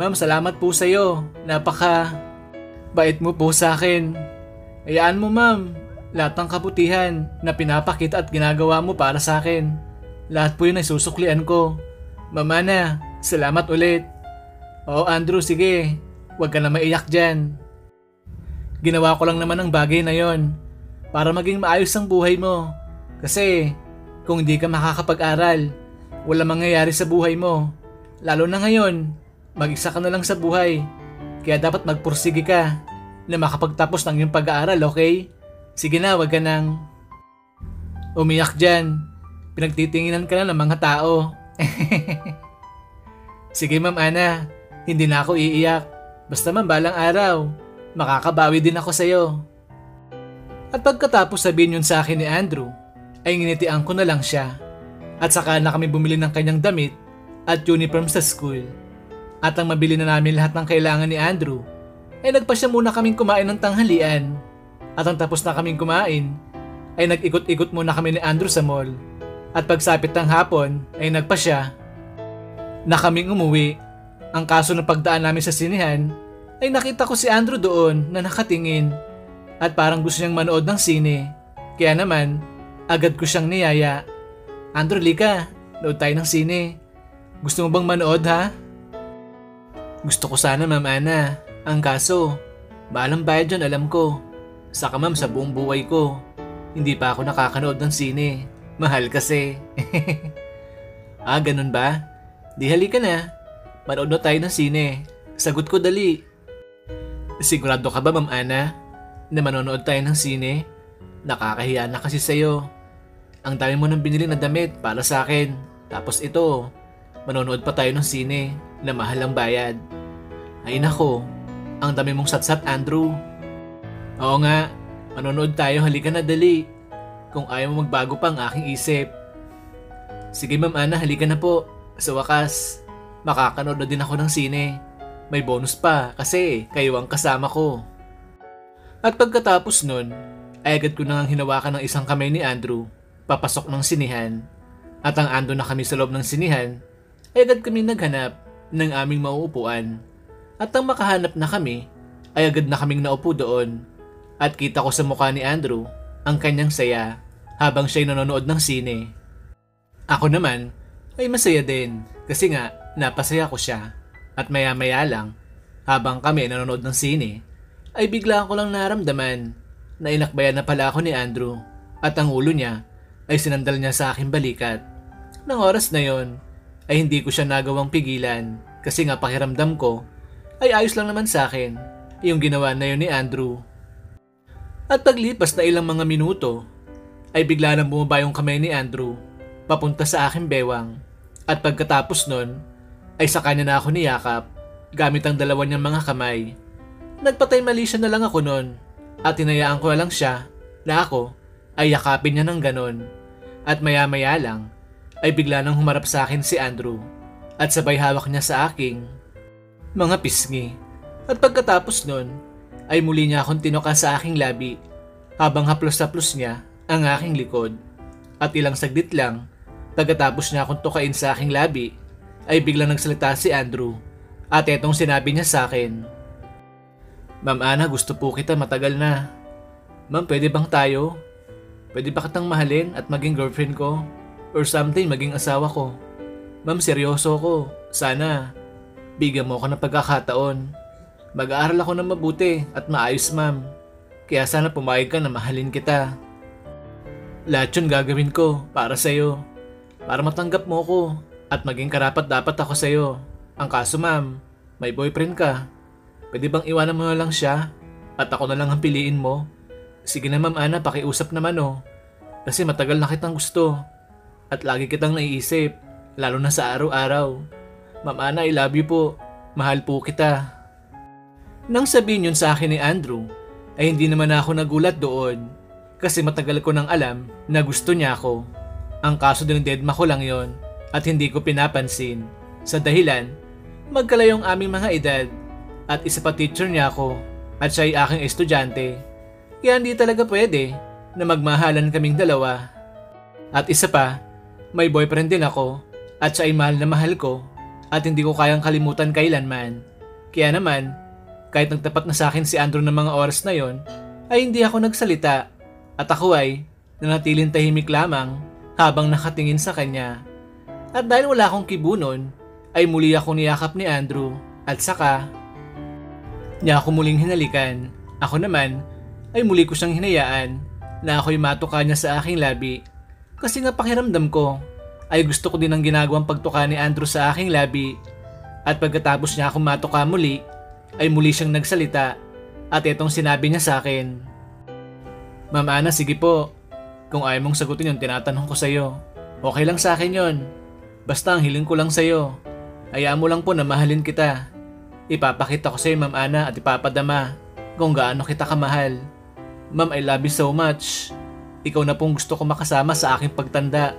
Ma'am, salamat po sa iyo. Napaka-bait mo po sa akin. Hayaan mo ma'am, lahat ng kabutihan na pinapakita at ginagawa mo para sa akin. Lahat po yun ay susuklian ko. Ma'am Ana, salamat ulit." "Oo Andrew, sige. Huwag ka na maiyak dyan. Ginawa ko lang naman ang bagay na yon para maging maayos ang buhay mo. Kasi kung hindi ka makakapag-aral, wala mangyayari sa buhay mo. Lalo na ngayon, mag-isa ka na lang sa buhay. Kaya dapat magpursige ka na makapagtapos ng iyong pag-aaral, okay? Sige na, wag ka nang umiyak dyan. Pinagtitinginan ka na ng mga tao." "Sige Ma'am Ana, hindi na ako iiyak. Basta ma'am, balang araw, makakabawi din ako sa'yo." At pagkatapos sabihin yun sa akin ni Andrew, ay nginitian ko na lang siya. At saka na kami bumili ng kanyang damit at uniform sa school. At ang mabili na namin lahat ng kailangan ni Andrew, ay nagpasya muna kaming kumain ng tanghalian. At ang tapos na kaming kumain, ay nag-ikot-ikot muna kami ni Andrew sa mall. At pagsapit ng hapon, ay nagpasya na kaming umuwi. Ang kaso na pagdaan namin sa sinihan, ay nakita ko si Andrew doon na nakatingin at parang gusto niyang manood ng sine. Kaya naman, Agad ko siyang niyaya. Andrew, lika. Nood tayo ng sine. Gusto mo bang manood ha? Gusto ko sana, Ma'am Ana. Ang kaso, balang bayad dyan alam ko. Saka ma'am, sa buong buhay ko, hindi pa ako nakakanood ng sine. Mahal kasi. Ganun ba? Di halika na. Manood na tayo ng sine. Sagot ko dali. Sigurado ka ba, Ma'am Ana, na manonood tayo ng sine? Nakakahiya na kasi sa'yo. Ang dami mo nang binili na damit para sa akin. Tapos ito, manonood pa tayo ng sine na mahal ang bayad. Ay nako, ang dami mong satsat, Andrew. Oo nga, manonood tayo, halika na dali. Kung ayaw mo magbago pa ang aking isip. Sige Ma'am Ana, halika na po. Sa wakas, makakanood na din ako ng sine. May bonus pa kasi kayo ang kasama ko. At pagkatapos nun, ay agad ko nang hinawakan ng isang kamay ni Andrew, papasok ng sinihan. At ang ando na kami sa loob ng sinihan, ay agad kami naghanap ng aming mauupuan. At ang makahanap na kami, ay agad na kaming naupo doon. At kita ko sa mukha ni Andrew ang kanyang saya habang siya'y nanonood ng sine. Ako naman ay masaya din kasi nga napasaya ko siya. At maya-maya lang, habang kami nanonood ng sine, ay bigla ko lang naramdaman na inakbayan na pala ako ni Andrew at ang ulo niya ay sinandal niya sa aking balikat. Nang oras na yon, ay hindi ko siya nagawang pigilan kasi nga pakiramdam ko ay ayos lang naman sa akin yung ginawa na yon ni Andrew. At paglipas na ilang mga minuto, ay bigla nang bumaba yung kamay ni Andrew papunta sa aking bewang. At pagkatapos nun, ay sa kanya na ako niyakap gamit ang dalawa niyang mga kamay. Nagpatay mali siya na lang ako nun at hinayaan ko na lang siya na ako ay yakapin niya ng ganon. At maya-maya lang ay bigla nang humarap sa akin si Andrew at sabay hawak niya sa aking mga pisngi. At pagkatapos nun ay muli niya akong tinuka sa aking labi habang haplos-haplos niya ang aking likod. At ilang saglit lang pagkatapos niya akong tukain sa aking labi ay biglang nagsalita si Andrew at etong sinabi niya sa akin. Ma'am Ana, gusto po kita matagal na. Ma'am, pwede bang tayo? Pwede ba kitang mahalin at maging girlfriend ko? Or something, maging asawa ko? Ma'am, seryoso ko. Sana, bigyan mo ako ng pagkakataon. Mag-aaral ako ng mabuti at maayos, ma'am. Kaya sana pumayag ka na mahalin kita. Lahat yun gagawin ko para sa'yo. Para matanggap mo ko. At maging karapat dapat ako sa'yo. Ang kaso ma'am, may boyfriend ka. Pwede bang iwanan mo na lang siya? At ako na lang ang piliin mo? Sige na Ma'am Ana, pakiusap naman oh. Kasi matagal na kitang gusto. At lagi kitang naiisip. Lalo na sa araw-araw. Ma'am Ana, I love you po. Mahal po kita. Nang sabihin yun sa akin ni Andrew, ay hindi naman ako nagulat doon. Kasi matagal ko nang alam na gusto niya ako. Ang kaso dinededma ko lang yon. At hindi ko pinapansin sa dahilan magkalayong aming mga edad at isa pa teacher niya ako at siya ay aking estudyante. Kaya hindi talaga pwede na magmahalan kaming dalawa. At isa pa, may boyfriend din ako at siya ay mahal na mahal ko at hindi ko kayang kalimutan kailanman. Kaya naman, kahit nagtapat na sa akin si Andrew ng mga oras na yon, ay hindi ako nagsalita at ako ay nanatiling tahimik lamang habang nakatingin sa kanya. At dahil wala akong kibunon, ay muli akong niyakap ni Andrew at saka niya ako muling hinalikan. Ako naman ay muli ko siyang hinayaan na ako'y matuka niya sa aking labi. Kasi nga pakiramdam ko ay gusto ko din ang ginagawang pagtuka ni Andrew sa aking labi. At pagkatapos niya akong matuka muli, ay muli siyang nagsalita at etong sinabi niya sa akin. Ma'am Ana, sige po. Kung ayaw mong sagutin yung tinatanong ko sa'yo, okay lang sa akin yon. Basta ang hiling ko lang sa'yo, hayaan mo lang po na mahalin kita. Ipapakita ko sa'yo Ma'am Ana at ipapadama kung gaano kita kamahal. Ma'am, I love you so much. Ikaw na pong gusto ko makasama sa aking pagtanda.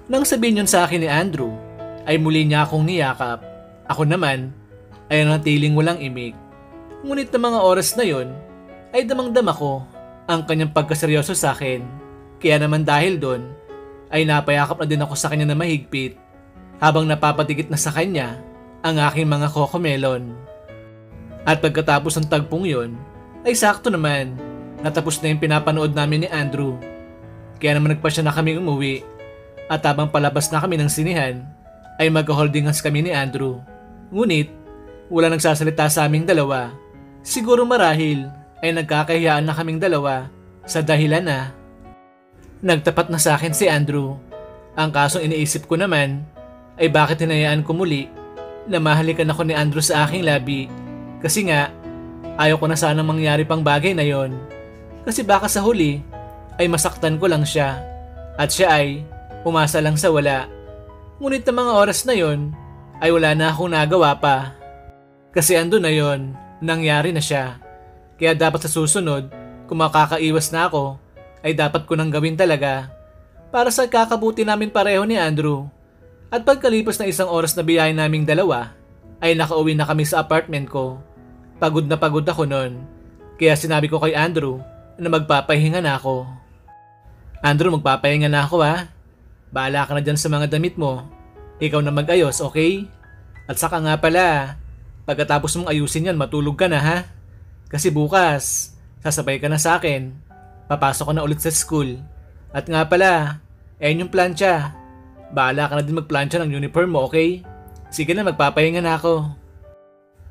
Nang sabihin yun sa akin ni Andrew, ay muli niya akong niyakap. Ako naman ay natiling walang imik. Ngunit na mga oras na yon, ay damang-dama ko ang kanyang pagkaseryoso sa akin. Kaya naman dahil doon, ay napayakap na din ako sa kanya na mahigpit habang napapatigit na sa kanya ang aking mga cocomelon. At pagkatapos ng tagpong yon, ay sakto naman natapos na yung pinapanood namin ni Andrew. Kaya naman nagpasya na kami umuwi. At habang palabas na kami ng sinihan, ay mag-holding hands kami ni Andrew. Ngunit, wala nagsasalita sa aming dalawa. Siguro marahil ay nagkakahiyaan na kaming dalawa sa dahilan na nagtapat na sa akin si Andrew. Ang kasong iniisip ko naman ay bakit hinayaan ko muli na mahalikan ako ni Andrew sa aking labi. Kasi nga, ayaw ko na sanang mangyari pang bagay na yon. Kasi baka sa huli ay masaktan ko lang siya at siya ay umasa lang sa wala. Ngunit na mga oras na yon ay wala na akong nagawa pa. Kasi ando na yon, nangyari na siya. Kaya dapat sa susunod, kung makakaiwas na ako, ay dapat ko nang gawin talaga para sa kakabuti namin pareho ni Andrew. At pagkalipas ng 1 oras na biyahe naming dalawa, ay nakauwi na kami sa apartment ko. Pagod na pagod ako nun, kaya sinabi ko kay Andrew na magpapahinga na ako. Andrew, magpapahinga na ako ha. Bahala ka na dyan sa mga damit mo. Ikaw na mag-ayos, okay? At saka nga pala, pagkatapos mong ayusin yan, matulog ka na ha. Kasi bukas, sasabay ka na sa akin. Papasok ka na ulit sa school. At nga pala, ayun yung plancha. Bahala ka na din magplancha ng uniform mo, okay? Sige na, magpapahinga na ako.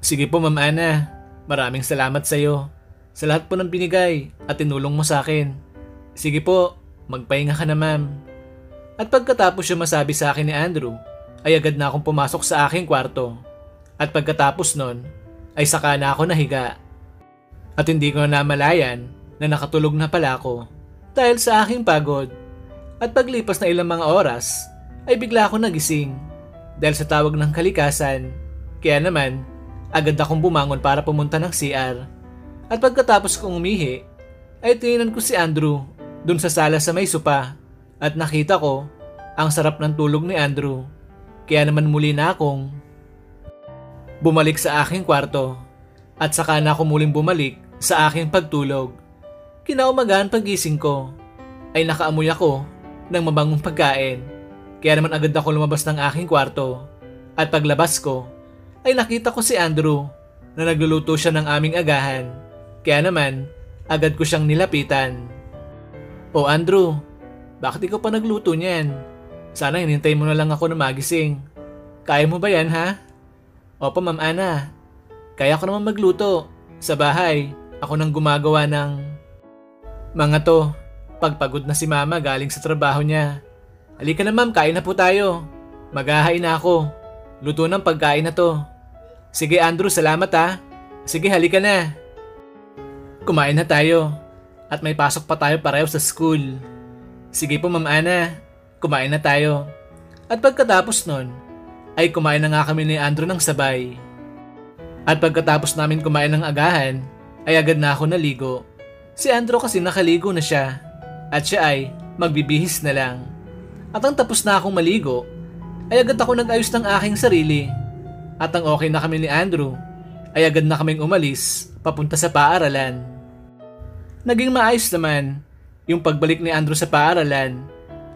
Sige po, Ma'am Ana. Maraming salamat sa iyo sa lahat po ng binigay at tinulong mo sa akin. Sige po, magpahinga ka na, ma'am. At pagkatapos siya masabi sa akin ni Andrew, ay agad na akong pumasok sa aking kwarto. At pagkatapos nun, ay saka na ako nahiga. At hindi ko na namalayan na nakatulog na pala ako dahil sa aking pagod. At paglipas na ilang mga oras, ay bigla ako nagising dahil sa tawag ng kalikasan. Kaya naman, agad akong bumangon para pumunta ng CR. At pagkatapos kong umihi, ay tingnan ko si Andrew dun sa sala sa may sopa. At nakita ko ang sarap ng tulog ni Andrew. Kaya naman muli na akong bumalik sa aking kwarto. At saka na ako muling bumalik sa aking pagtulog. Kinaumagahan pagising ko, ay nakaamoy ako ng mabangong pagkain. Kaya naman agad ako lumabas ng aking kwarto. At paglabas ko, ay nakita ko si Andrew na nagluluto siya ng aming agahan. Kaya naman, agad ko siyang nilapitan. O Andrew, bakit ikaw pa nagluto niyan? Sana hinintay mo na lang ako na magising. Kaya mo ba yan ha? Opo, Ma'am Ana. Kaya ko naman magluto. Sa bahay, ako nang gumagawa ng mga to. Pagpagod na si Mama galing sa trabaho niya. Halika na, Ma'am, kain na po tayo. Maghahain na ako. Luto ng pagkain na to. Sige Andrew, salamat ha. Sige, halika na. Kumain na tayo. At may pasok pa tayo pareho sa school. Sige po, Ma'am Ana. Kumain na tayo. At pagkatapos nun, ay kumain na nga kami ni Andrew ng sabay. At pagkatapos namin kumain ng agahan, ay agad na ako naligo. Si Andrew kasi nakaligo na siya. At siya ay magbibihis na lang. At ang tapos na akong maligo, ay agad ako nag-ayos ng aking sarili. At ang okay na kami ni Andrew, ay agad na kaming umalis papunta sa paaralan. Naging maayos naman yung pagbalik ni Andrew sa paaralan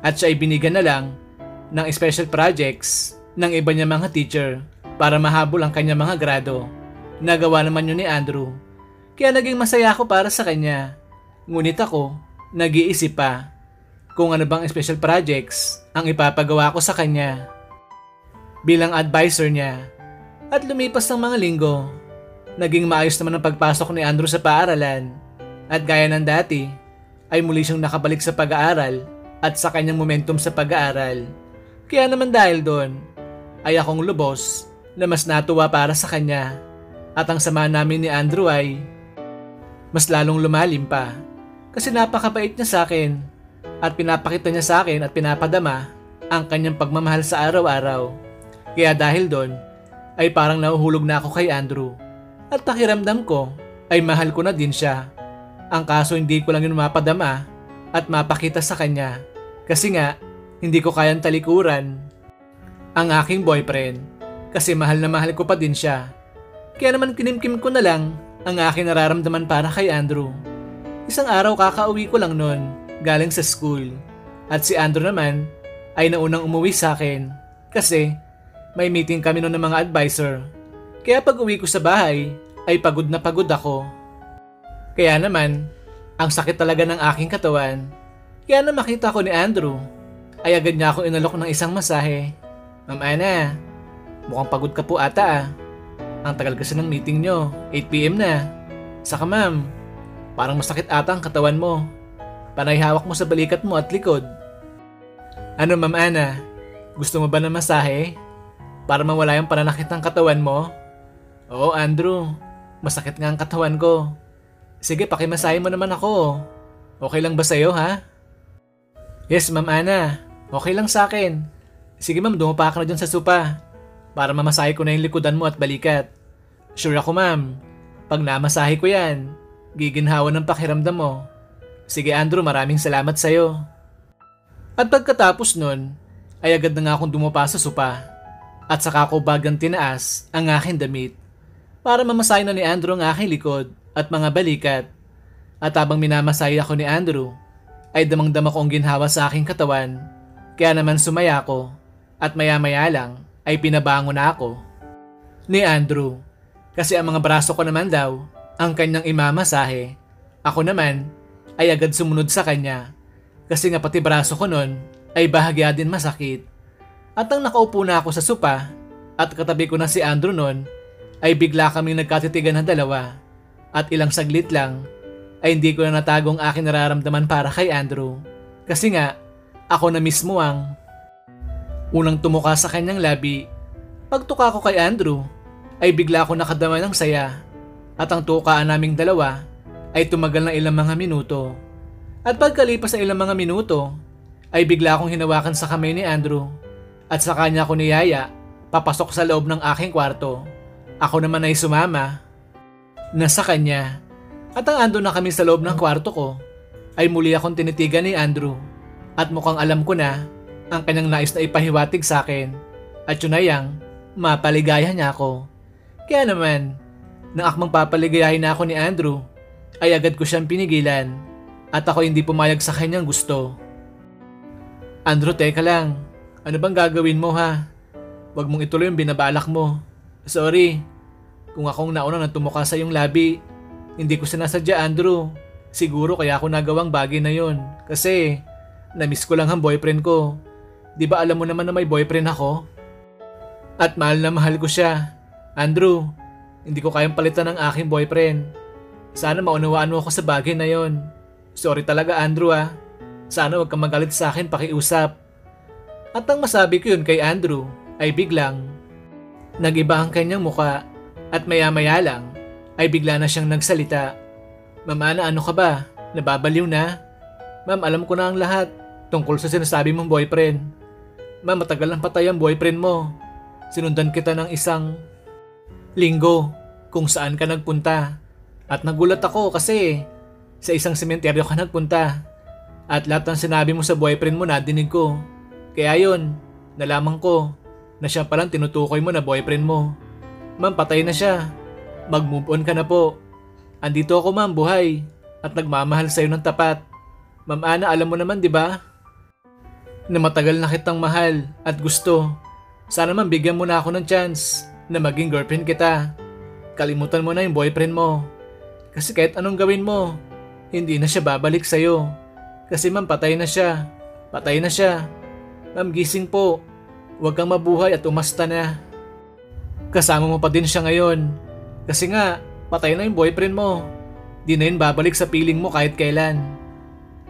at siya ay binigyan na lang ng special projects ng iba niya mga teacher para mahabol ang kanya mga grado. Nagawa naman yun ni Andrew. Kaya naging masaya ako para sa kanya. Ngunit ako, nag-iisip pa kung ano bang special projects ang ipapagawa ko sa kanya bilang advisor niya. At lumipas ng mga linggo, naging maayos naman ang pagpasok ni Andrew sa paaralan. At gaya ng dati, ay muli siyang nakabalik sa pag-aaral at sa kanyang momentum sa pag-aaral. Kaya naman dahil doon, ay akong lubos na mas natuwa para sa kanya. At ang sama namin ni Andrew ay mas lalong lumalim pa. Kasi napakabait niya sa akin at pinapakita niya sa akin at pinapadama ang kanyang pagmamahal sa araw-araw. Kaya dahil doon, ay parang nahuhulog na ako kay Andrew. At pakiramdam ko ay mahal ko na din siya. Ang kaso hindi ko lang yun mapadama at mapakita sa kanya. Kasi nga, hindi ko kayang talikuran ang aking boyfriend. Kasi mahal na mahal ko pa din siya. Kaya naman kinimkim ko na lang ang aking nararamdaman para kay Andrew. Isang araw kakauwi ko lang nun, galing sa school. At si Andrew naman ay naunang umuwi sa akin. Kasi may meeting kami nun ng mga advisor. Kaya pag uwi ko sa bahay, ay pagod na pagod ako. Kaya naman, ang sakit talaga ng aking katawan. Kaya na makita ko ni Andrew, ay agad niya akong inalok ng isang masahe. Ma'am Ana, mukhang pagod ka po ata ah. Ang tagal kasi ng meeting nyo, 8 PM na. Saka ma'am, parang masakit ata ang katawan mo. Panay hawak mo sa balikat mo at likod. Ano Ma'am Ana, gusto mo ba ng masahe? Para mawala yung pananakit ng katawan mo? Oo Andrew, masakit nga ang katawan ko. Sige, pakimasahe mo naman ako. Okay lang ba sa'yo ha? Yes Ma'am Ana, okay lang sa akin. Sige ma'am, dumapa ka na dyan sa sopa para mamasahe ko na yung likodan mo at balikat. Sure ako ma'am, pag namasahe ko yan, giginhawa ng pakiramdam mo. Sige Andrew, maraming salamat sa'yo. At pagkatapos nun, ay agad na nga akong dumapa sa sopa at saka ko bagang tinaas ang aking damit para mamasahe na ni Andrew ang aking likod at mga balikat. At habang minamasahe ako ni Andrew, ay damang-dama ko ang ginhawa sa aking katawan, kaya naman sumaya ko at maya-maya lang ay pinabangon na ako ni Andrew kasi ang mga braso ko naman daw ang kanyang imamasahe. Ako naman ay agad sumunod sa kanya kasi nga pati braso ko nun ay bahagya din masakit. At ang nakaupo na ako sa sopa at katabi ko na si Andrew nun ay bigla kaming nagkatitigan ng dalawa at ilang saglit lang ay hindi ko na natagong aking nararamdaman para kay Andrew kasi nga ako na mismo ang unang tumuka sa kanyang labi. Pagtuka ko kay Andrew ay bigla ako nakadama ng saya at ang tukaan naming dalawa ay tumagal ng ilang mga minuto. At pagkalipas ng ilang mga minuto ay bigla akong hinawakan sa kamay ni Andrew at sa kanya ako niyaya papasok sa loob ng aking kwarto. Ako naman ay sumama na sa kanya. At ang ando na kami sa loob ng kwarto ko, ay muli akong tinitigan ni Andrew at mukhang alam ko na ang kanyang nais na ipahiwatig sa akin at yun ay ang mapaligaya niya ako. Kaya naman, nang akmang papaligayahin na ako ni Andrew, ay agad ko siyang pinigilan at ako hindi pumayag sa kanyang gusto. Andrew, teka lang, ano bang gagawin mo ha? Huwag mong ituloy yung binabalak mo. Sorry, kung akong nauna nang tumuka sa iyong labi, hindi ko sinasadya Andrew. Siguro kaya ako nagawang bagay na yon. Kasi namiss ko lang ang boyfriend ko. Di ba alam mo naman na may boyfriend ako? At mahal na mahal ko siya. Andrew, hindi ko kayang palitan ng aking boyfriend. Sana maunawaan mo ako sa bagay na yon. Sorry talaga Andrew ah. Sana huwag kang magalit sa akin pakiusap. At ang masabi ko yun kay Andrew ay biglang nag-iba ang kanyang muka at maya-maya lang ay bigla na siyang nagsalita. Ma'am Ana, ano ka ba? Nababaliw na? Ma'am, alam ko na ang lahat tungkol sa sinasabi mong boyfriend. Ma'am, matagal nang patay ang boyfriend mo. Sinundan kita ng isang linggo kung saan ka nagpunta. At nagulat ako kasi sa isang sementeryo ka nagpunta. At lahat ng sinabi mo sa boyfriend mo nadinig ko. Kaya yun, nalaman ko na siya palang tinutukoy mo na boyfriend mo. Ma'am, patay na siya. Mag-move on ka na po. Andito ako ma'am, buhay at nagmamahal sa'yo ng tapat. Ma'am Ana, alam mo naman di ba? Na matagal na kitang mahal at gusto. Sana ma'am bigyan mo na ako ng chance na maging girlfriend kita. Kalimutan mo na yung boyfriend mo. Kasi kahit anong gawin mo, hindi na siya babalik sa'yo. Kasi ma'am, patay na siya. Patay na siya. Ma'am, gising po. Huwag kang mabuhay at umasta na. Kasama mo pa din siya ngayon. Kasi nga, patay na yung boyfriend mo. Di na yun babalik sa piling mo kahit kailan.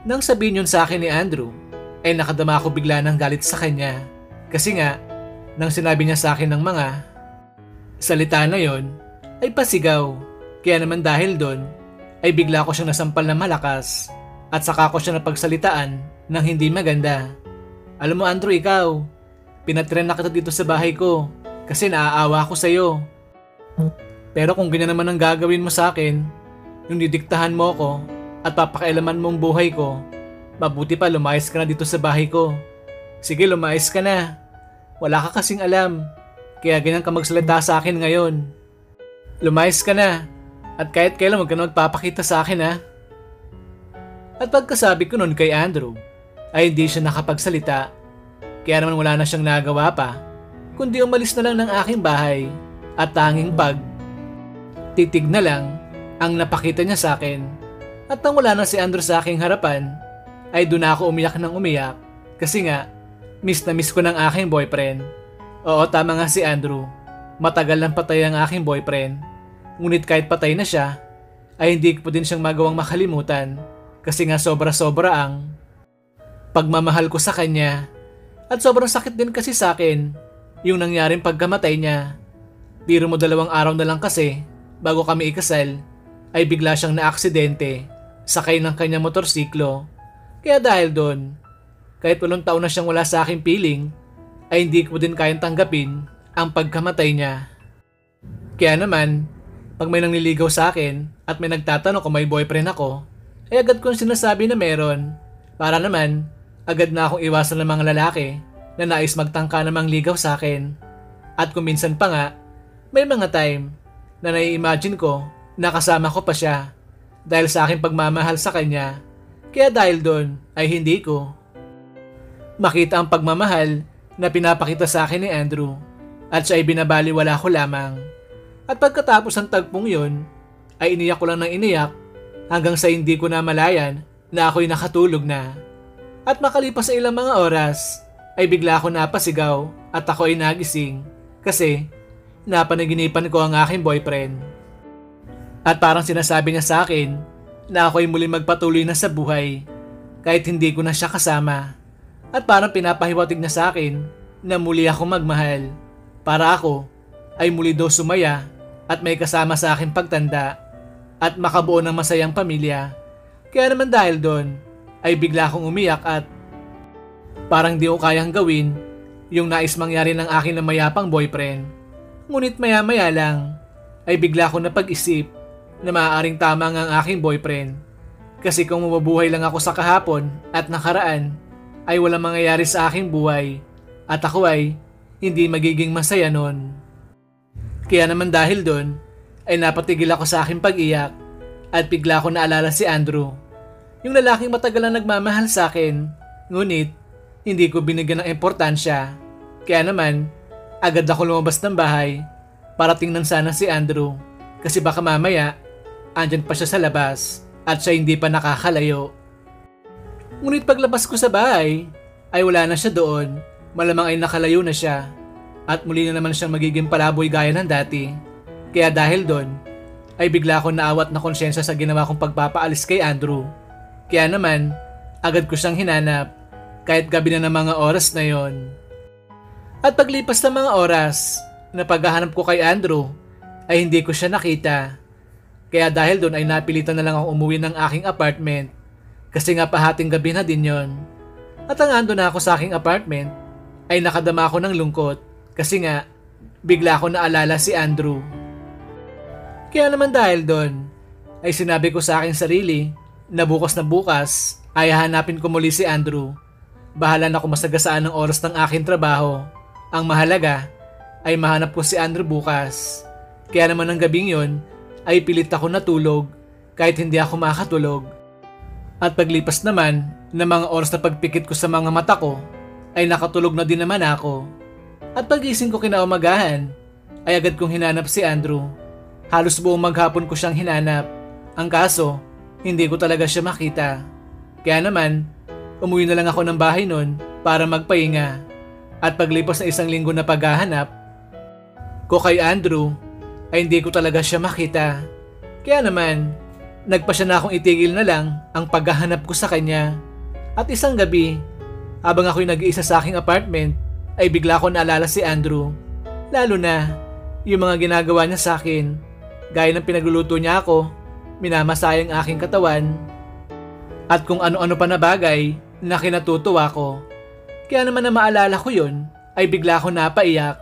Nang sabihin yun sa akin ni Andrew, ay nakadama ako bigla ng galit sa kanya. Kasi nga, nang sinabi niya sa akin ng mga salita na yon, ay pasigaw. Kaya naman dahil doon, ay bigla ko siyang nasampal na malakas at saka ko siya napagsalitaan ng hindi maganda. Alam mo Andrew, ikaw, pinatren na kita dito sa bahay ko kasi naaawa ko sa'yo. Pero kung ganyan naman ang gagawin mo sa akin, yung didiktahan mo ko at papakailaman mong buhay ko, mabuti pa lumayas ka na dito sa bahay ko. Sige, lumayas ka na. Wala ka kasing alam, kaya ganyan ka magsalita sa akin ngayon. Lumayas ka na, at kahit kailan huwag ka na magpapakita sa akin ha. At pagkasabi ko nun kay Andrew, ay hindi siya nakapagsalita, kaya naman wala na siyang nagawa pa, kundi umalis na lang ng aking bahay at tanging titig na lang ang napakita niya sa akin. At nang wala na si Andrew sa aking harapan, ay doon na ako umiyak ng umiyak kasi nga miss na miss ko ng aking boyfriend. Oo, tama nga si Andrew. Matagal nang patay ang aking boyfriend. Ngunit kahit patay na siya, ay hindi ko din siyang magawang makalimutan kasi nga sobra-sobra ang pagmamahal ko sa kanya. At sobrang sakit din kasi sa akin yung nangyaring pagkamatay niya. Biro mo 2 araw na lang kasi bago kami ikasal ay bigla siyang naaksidente sakay ng kanyang motorsiklo. Kaya dahil doon, kahit 8 taon na siyang wala sa aking piling, ay hindi ko din kayang tanggapin ang pagkamatay niya. Kaya naman, pag may nangliligaw sa akin at may nagtatanong kung may boyfriend ako, ay agad kong sinasabi na meron para naman agad na akong iwasan ng mga lalaki na nais magtangka namang ligaw sa akin. At kung minsan pa nga, may mga time na nai-imagine ko na kasama ko pa siya dahil sa aking pagmamahal sa kanya. Kaya dahil doon ay hindi ko makita ang pagmamahal na pinapakita sa akin ni Andrew at siya ay binabaliwala ko lamang. At pagkatapos ng tagpong yun, ay iniyak ko lang ng iniyak hanggang sa hindi ko na malayan na ako'y nakatulog na. At makalipas sa ilang mga oras, ay bigla ako napasigaw at ako ay nagising kasi napanaginipan ko ang aking boyfriend. At parang sinasabi niya sa akin na ako ay muli magpatuloy na sa buhay kahit hindi ko na siya kasama. At parang pinapahiwatig niya sa akin na muli ako magmahal para ako ay muli daw sumaya at may kasama sa akin pagtanda at makabuo ng masayang pamilya. Kaya naman dahil doon ay bigla akong umiyak at parang di ko kayang gawin yung nais mangyari ng akin na mayapang boyfriend. Ngunit maya-maya lang ay bigla akong napag-isip na maaaring tama nga ang aking boyfriend. Kasi kung mabubuhay lang ako sa kahapon at nakaraan ay walang mangyayari sa aking buhay at ako ay hindi magiging masaya nun. Kaya naman dahil doon ay napatigil ako sa aking pag-iyak at bigla ko naalala si Andrew. Yung lalaking matagal na nagmamahal sa akin, ngunit hindi ko binigyan ng importansya. Kaya naman, agad ako lumabas ng bahay para tingnan sana si Andrew kasi baka mamaya andyan pa siya sa labas at siya hindi pa nakakalayo. Ngunit paglabas ko sa bahay ay wala na siya doon, malamang ay nakalayo na siya at muli na naman siyang magiging palaboy gaya ng dati. Kaya dahil doon ay bigla akong naawat na konsyensya sa ginawa kong pagpapaalis kay Andrew. Kaya naman, agad ko siyang hinanap kahit gabi na ng mga oras na yon. At paglipas ng mga oras na paghahanap ko kay Andrew ay hindi ko siya nakita. Kaya dahil doon ay napilitan na lang ako umuwi ng aking apartment kasi nga pahating gabi na din yon. At ang ando na ako sa aking apartment ay nakadama ako ng lungkot kasi nga bigla ako naalala si Andrew. Kaya naman dahil doon ay sinabi ko sa aking sarili na bukas ay hahanapin ko muli si Andrew. Bahala na kung masagasaan ng oras ng aking trabaho. Ang mahalaga ay mahanap ko si Andrew bukas. Kaya naman ng gabing yon ay pilit ako natulog kahit hindi ako makatulog. At paglipas naman ng mga oras na pagpikit ko sa mga mata ko ay nakatulog na din naman ako. At pagising ko kinaumagahan ay agad kong hinanap si Andrew. Halos buong maghapon ko siyang hinanap. Ang kaso, hindi ko talaga siya makita. Kaya naman, umuwi na lang ako ng bahay noon para magpahinga. At paglipas na 1 linggo na paghahanap ko kay Andrew ay hindi ko talaga siya makita. Kaya naman, nagpasya na akong itigil na lang ang paghahanap ko sa kanya. At isang gabi, habang ako'y nag-iisa sa aking apartment, ay bigla ko naalala si Andrew. Lalo na, yung mga ginagawa niya sa akin. Gaya ng pinagluluto niya ako, minamasayang aking katawan, at kung ano-ano pa na bagay na kinatutuwa ko. Kaya naman na maalala ko yun, ay bigla ko napaiyak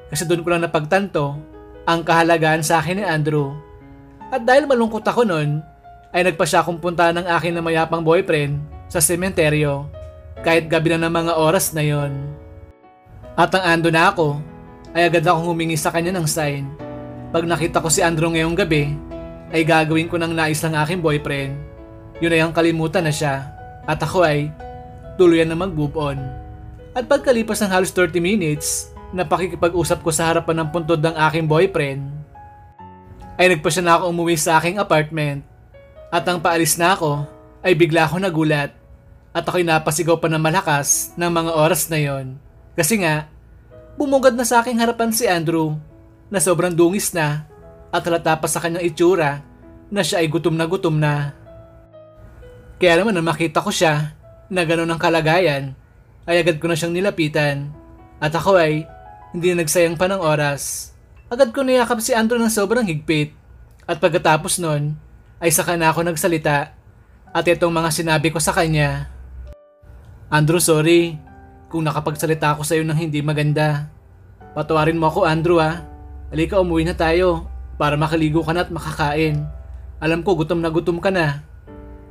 kasi doon ko lang napagtanto ang kahalagaan sa akin ni Andrew. At dahil malungkot ako noon, ay nagpasya akong punta ng aking na mayapang boyfriend sa sementeryo kahit gabi na ng mga oras na yon. At ang ando na ako, ay agad akong humingi sa kanya ng sign. Pag nakita ko si Andrew ngayong gabi, ay gagawin ko ng nais ng aking boyfriend. Yun ay ang kalimutan na siya at ako ay tuluyan na mag-move on. At pagkalipas ng halos 30 minutes na pakikipag-usap ko sa harapan ng puntod ng aking boyfriend, ay nagpa siya na ako umuwi sa aking apartment. At ang paalis na ako ay bigla ako nagulat At ako'y napasigaw pa ng malakas ng mga oras na yon. Kasi nga, bumungad na sa aking harapan si Andrew na sobrang dungis na at halata pa sa kanyang itsura na siya ay gutom na. Kaya naman nang makita ko siya na gano'n ang kalagayan, ay agad ko na siyang nilapitan. At ako ay hindi na nagsayang pa ng oras. Agad ko niyakap si Andrew ng sobrang higpit. At pagkatapos nun, ay saka na ako nagsalita. At itong mga sinabi ko sa kanya. Andrew, sorry kung nakapagsalita ako sa iyo ng hindi maganda. Patawarin mo ako, Andrew ha. Halika, umuwi na tayo para makaligo ka na at makakain. Alam ko gutom ka na.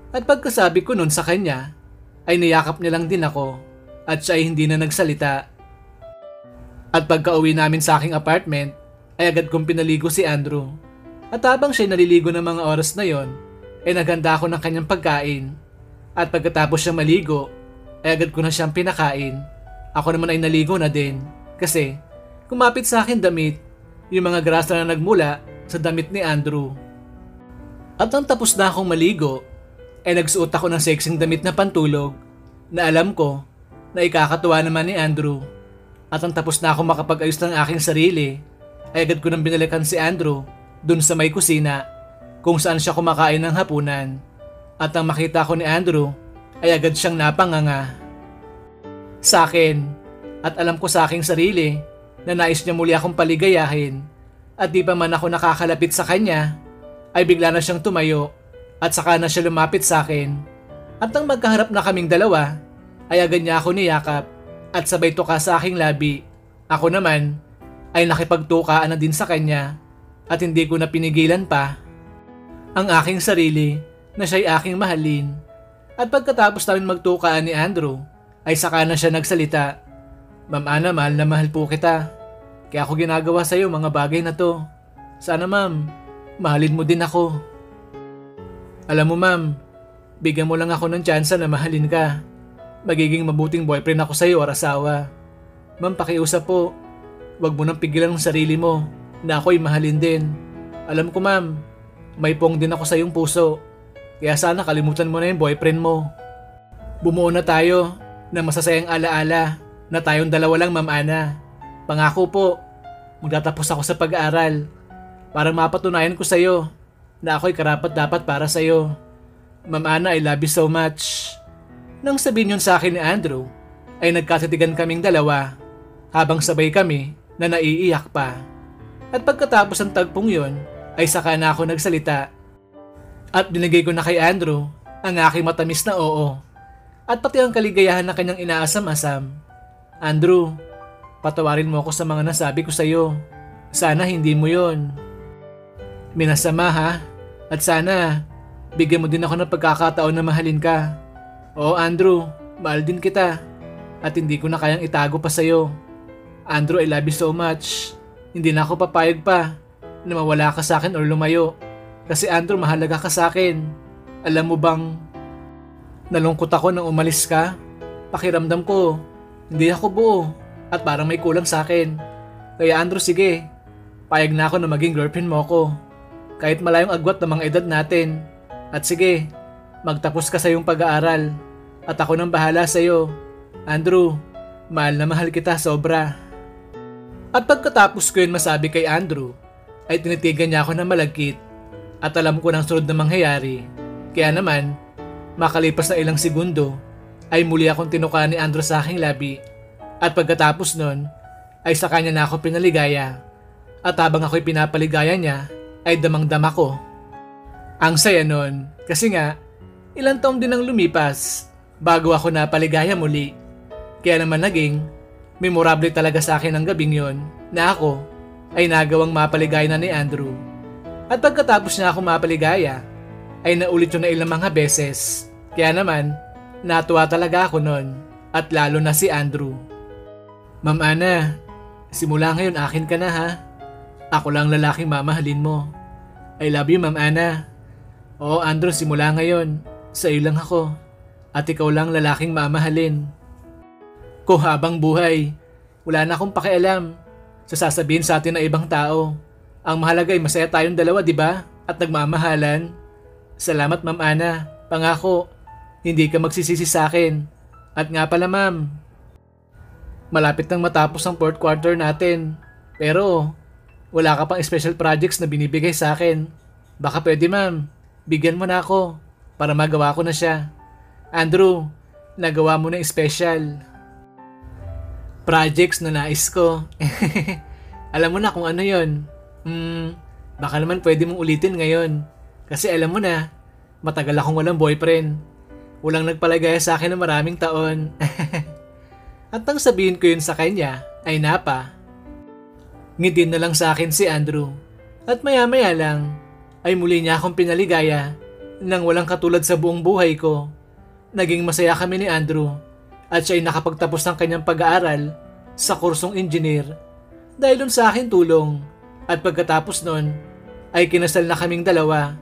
At pagkasabi ko nun sa kanya, ay niyakap niya lang din ako at siya ay hindi na nagsalita. At pagka-uwi namin sa aking apartment, ay agad kong pinaligo si Andrew. At habang siya naliligo ng mga oras na yon, ay naghanda ako ng kanyang pagkain. At pagkatapos siya maligo, ay agad ko na siyang pinakain. Ako naman ay naligo na din kasi kumapit sa akin damit yung mga grasa na nagmula sa damit ni Andrew. At nang tapos na akong maligo, ay nagsuot ako ng sexing damit na pantulog na alam ko na ikakatuwa naman ni Andrew. At nang tapos na akong makapag-ayos ng aking sarili, ay agad ko nang binalikan si Andrew dun sa may kusina kung saan siya kumakain ng hapunan. At nang makita ko ni Andrew, ay agad siyang napanganga sa akin. At alam ko sa aking sarili na nais niya muli akong paligayahin. At di pa man ako nakakalapit sa kanya, ay bigla na siyang tumayo at saka na siya lumapit sa akin. At nang magkaharap na kaming dalawa, ay agad niya ako niyakap at sabay tuka sa aking labi. Ako naman ay nakipagtukaan na din sa kanya at hindi ko na pinigilan pa ang aking sarili na siya'y aking mahalin. At pagkatapos namin magtukaan ni Andrew, ay saka na siya nagsalita. Ma'am Ana, mahal na mahal po kita. Kaya ako ginagawa sa'yo mga bagay na to. Sana ma'am, mahalin mo din ako. Alam mo ma'am, bigyan mo lang ako ng tsansa na mahalin ka. Magiging mabuting boyfriend ako sa'yo or asawa. Ma'am, pakiusap po. Huwag mo nang pigilan ang sarili mo na ako'y mahalin din. Alam ko ma'am, may pong din ako sa iyong puso. Kaya sana kalimutan mo na yung boyfriend mo. Bumuo na tayo na masasayang alaala na tayong dalawa lang, Ma'am Ana. Pangako po, magtatapos ako sa pag-aaral para mapatunayan ko sa iyo na ako'y karapat-dapat para sa iyo. Ma'am Ana, I love you so much. Nang sabihin yun sa akin ni Andrew, ay nagkatitigan kaming dalawa habang sabay kami na naiiyak pa. At pagkatapos ng tagpong yun, ay saka na ako nagsalita. At binigay ko na kay Andrew ang aking matamis na oo. At pati ang kaligayahan na kanyang inaasam-asam. Andrew, patawarin mo ako sa mga nasabi ko sa iyo. Sana hindi mo yon minasama ha. At sana bigyan mo din ako ng pagkakataon na mahalin ka. Oo Andrew, mahal din kita. At hindi ko na kayang itago pa sa iyo. Andrew, I love you so much. Hindi na ako papayag pa na mawala ka sa akin o lumayo. Kasi Andrew, mahalaga ka sa akin. Alam mo bang nalungkot ako nang umalis ka? Pakiramdam ko, hindi ako buo at parang may kulang sa akin. Kaya Andrew, sige, payag na ako na maging girlfriend mo ako. Kahit malayong agwat ng mga edad natin. At sige, magtapos ka sa iyong pag-aaral. At ako nang bahala sa iyo. Andrew, mahal na mahal kita sobra. At pagkatapos ko yun masabi kay Andrew, ay tinitigan niya ako ng malagkit. At alam ko ng sunod na mangyayari. Kaya naman, makalipas na ilang segundo, ay muli akong tinukaan ni Andrew sa aking labi. At pagkatapos nun, ay sa kanya na ako pinaligaya. At habang ako'y pinapaligaya niya, ay damang-dama ko. Ang saya nun, kasi nga, ilang taon din ang lumipas bago ako napaligaya muli. Kaya naman naging memorable talaga sa akin ang gabing yon na ako ay nagawang mapaligaya na ni Andrew. At pagkatapos niya ako mapaligaya, ay naulit yun na ilang mga beses. Kaya naman, natuwa talaga ako nun at lalo na si Andrew. Ma'am Ana, simula ngayon akin ka na ha. Ako lang lalaking mamahalin mo. I love you Ma'am Ana. Oo Andrew, simula ngayon, sa iyo lang ako. At ikaw lang lalaking mamahalin. Kung habang buhay, wala na akong pakialam sa sasabihin sa atin ng ibang tao. Ang mahalaga ay masaya tayong dalawa, di ba? At nagmamahalan. Salamat Ma'am Ana. Pangako, Hindi ka magsisisi sa akin. At nga pala ma'am, malapit nang matapos ang fourth quarter natin. Pero wala ka pang special projects na binibigay sa akin. Baka pwede ma'am, bigyan mo na ako para magawa ko na siya. Andrew, nagawa mo na special projects na nais ko. Alam mo na kung ano yon. Baka naman pwede mong ulitin ngayon. Kasi alam mo na, matagal akong walang boyfriend. Walang nagpalagaya sa akin ng maraming taon. At nang sabihin ko yun sa kanya, ay napa. Ngiti na lang sa akin si Andrew. At maya-maya lang, ay muli niya akong pinaligaya nang walang katulad sa buong buhay ko. Naging masaya kami ni Andrew at siya ay nakapagtapos ng kanyang pag-aaral sa kursong engineer dahil dun sa akin tulong. At pagkatapos nun, ay kinasal na kaming dalawa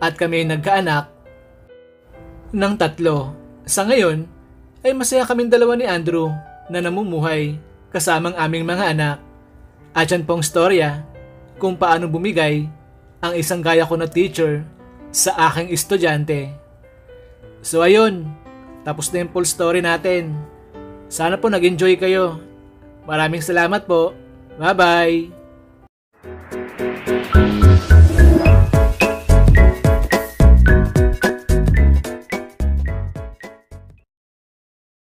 at kami ay nagkaanak ng 3. Sa ngayon, ay masaya kaming dalawa ni Andrew na namumuhay kasamang aming mga anak. At yan pong storya kung paano bumigay ang isang gaya ko na teacher sa aking estudyante. So ayun, tapos na yung full story natin. Sana po nag-enjoy kayo. Maraming salamat po. Bye-bye!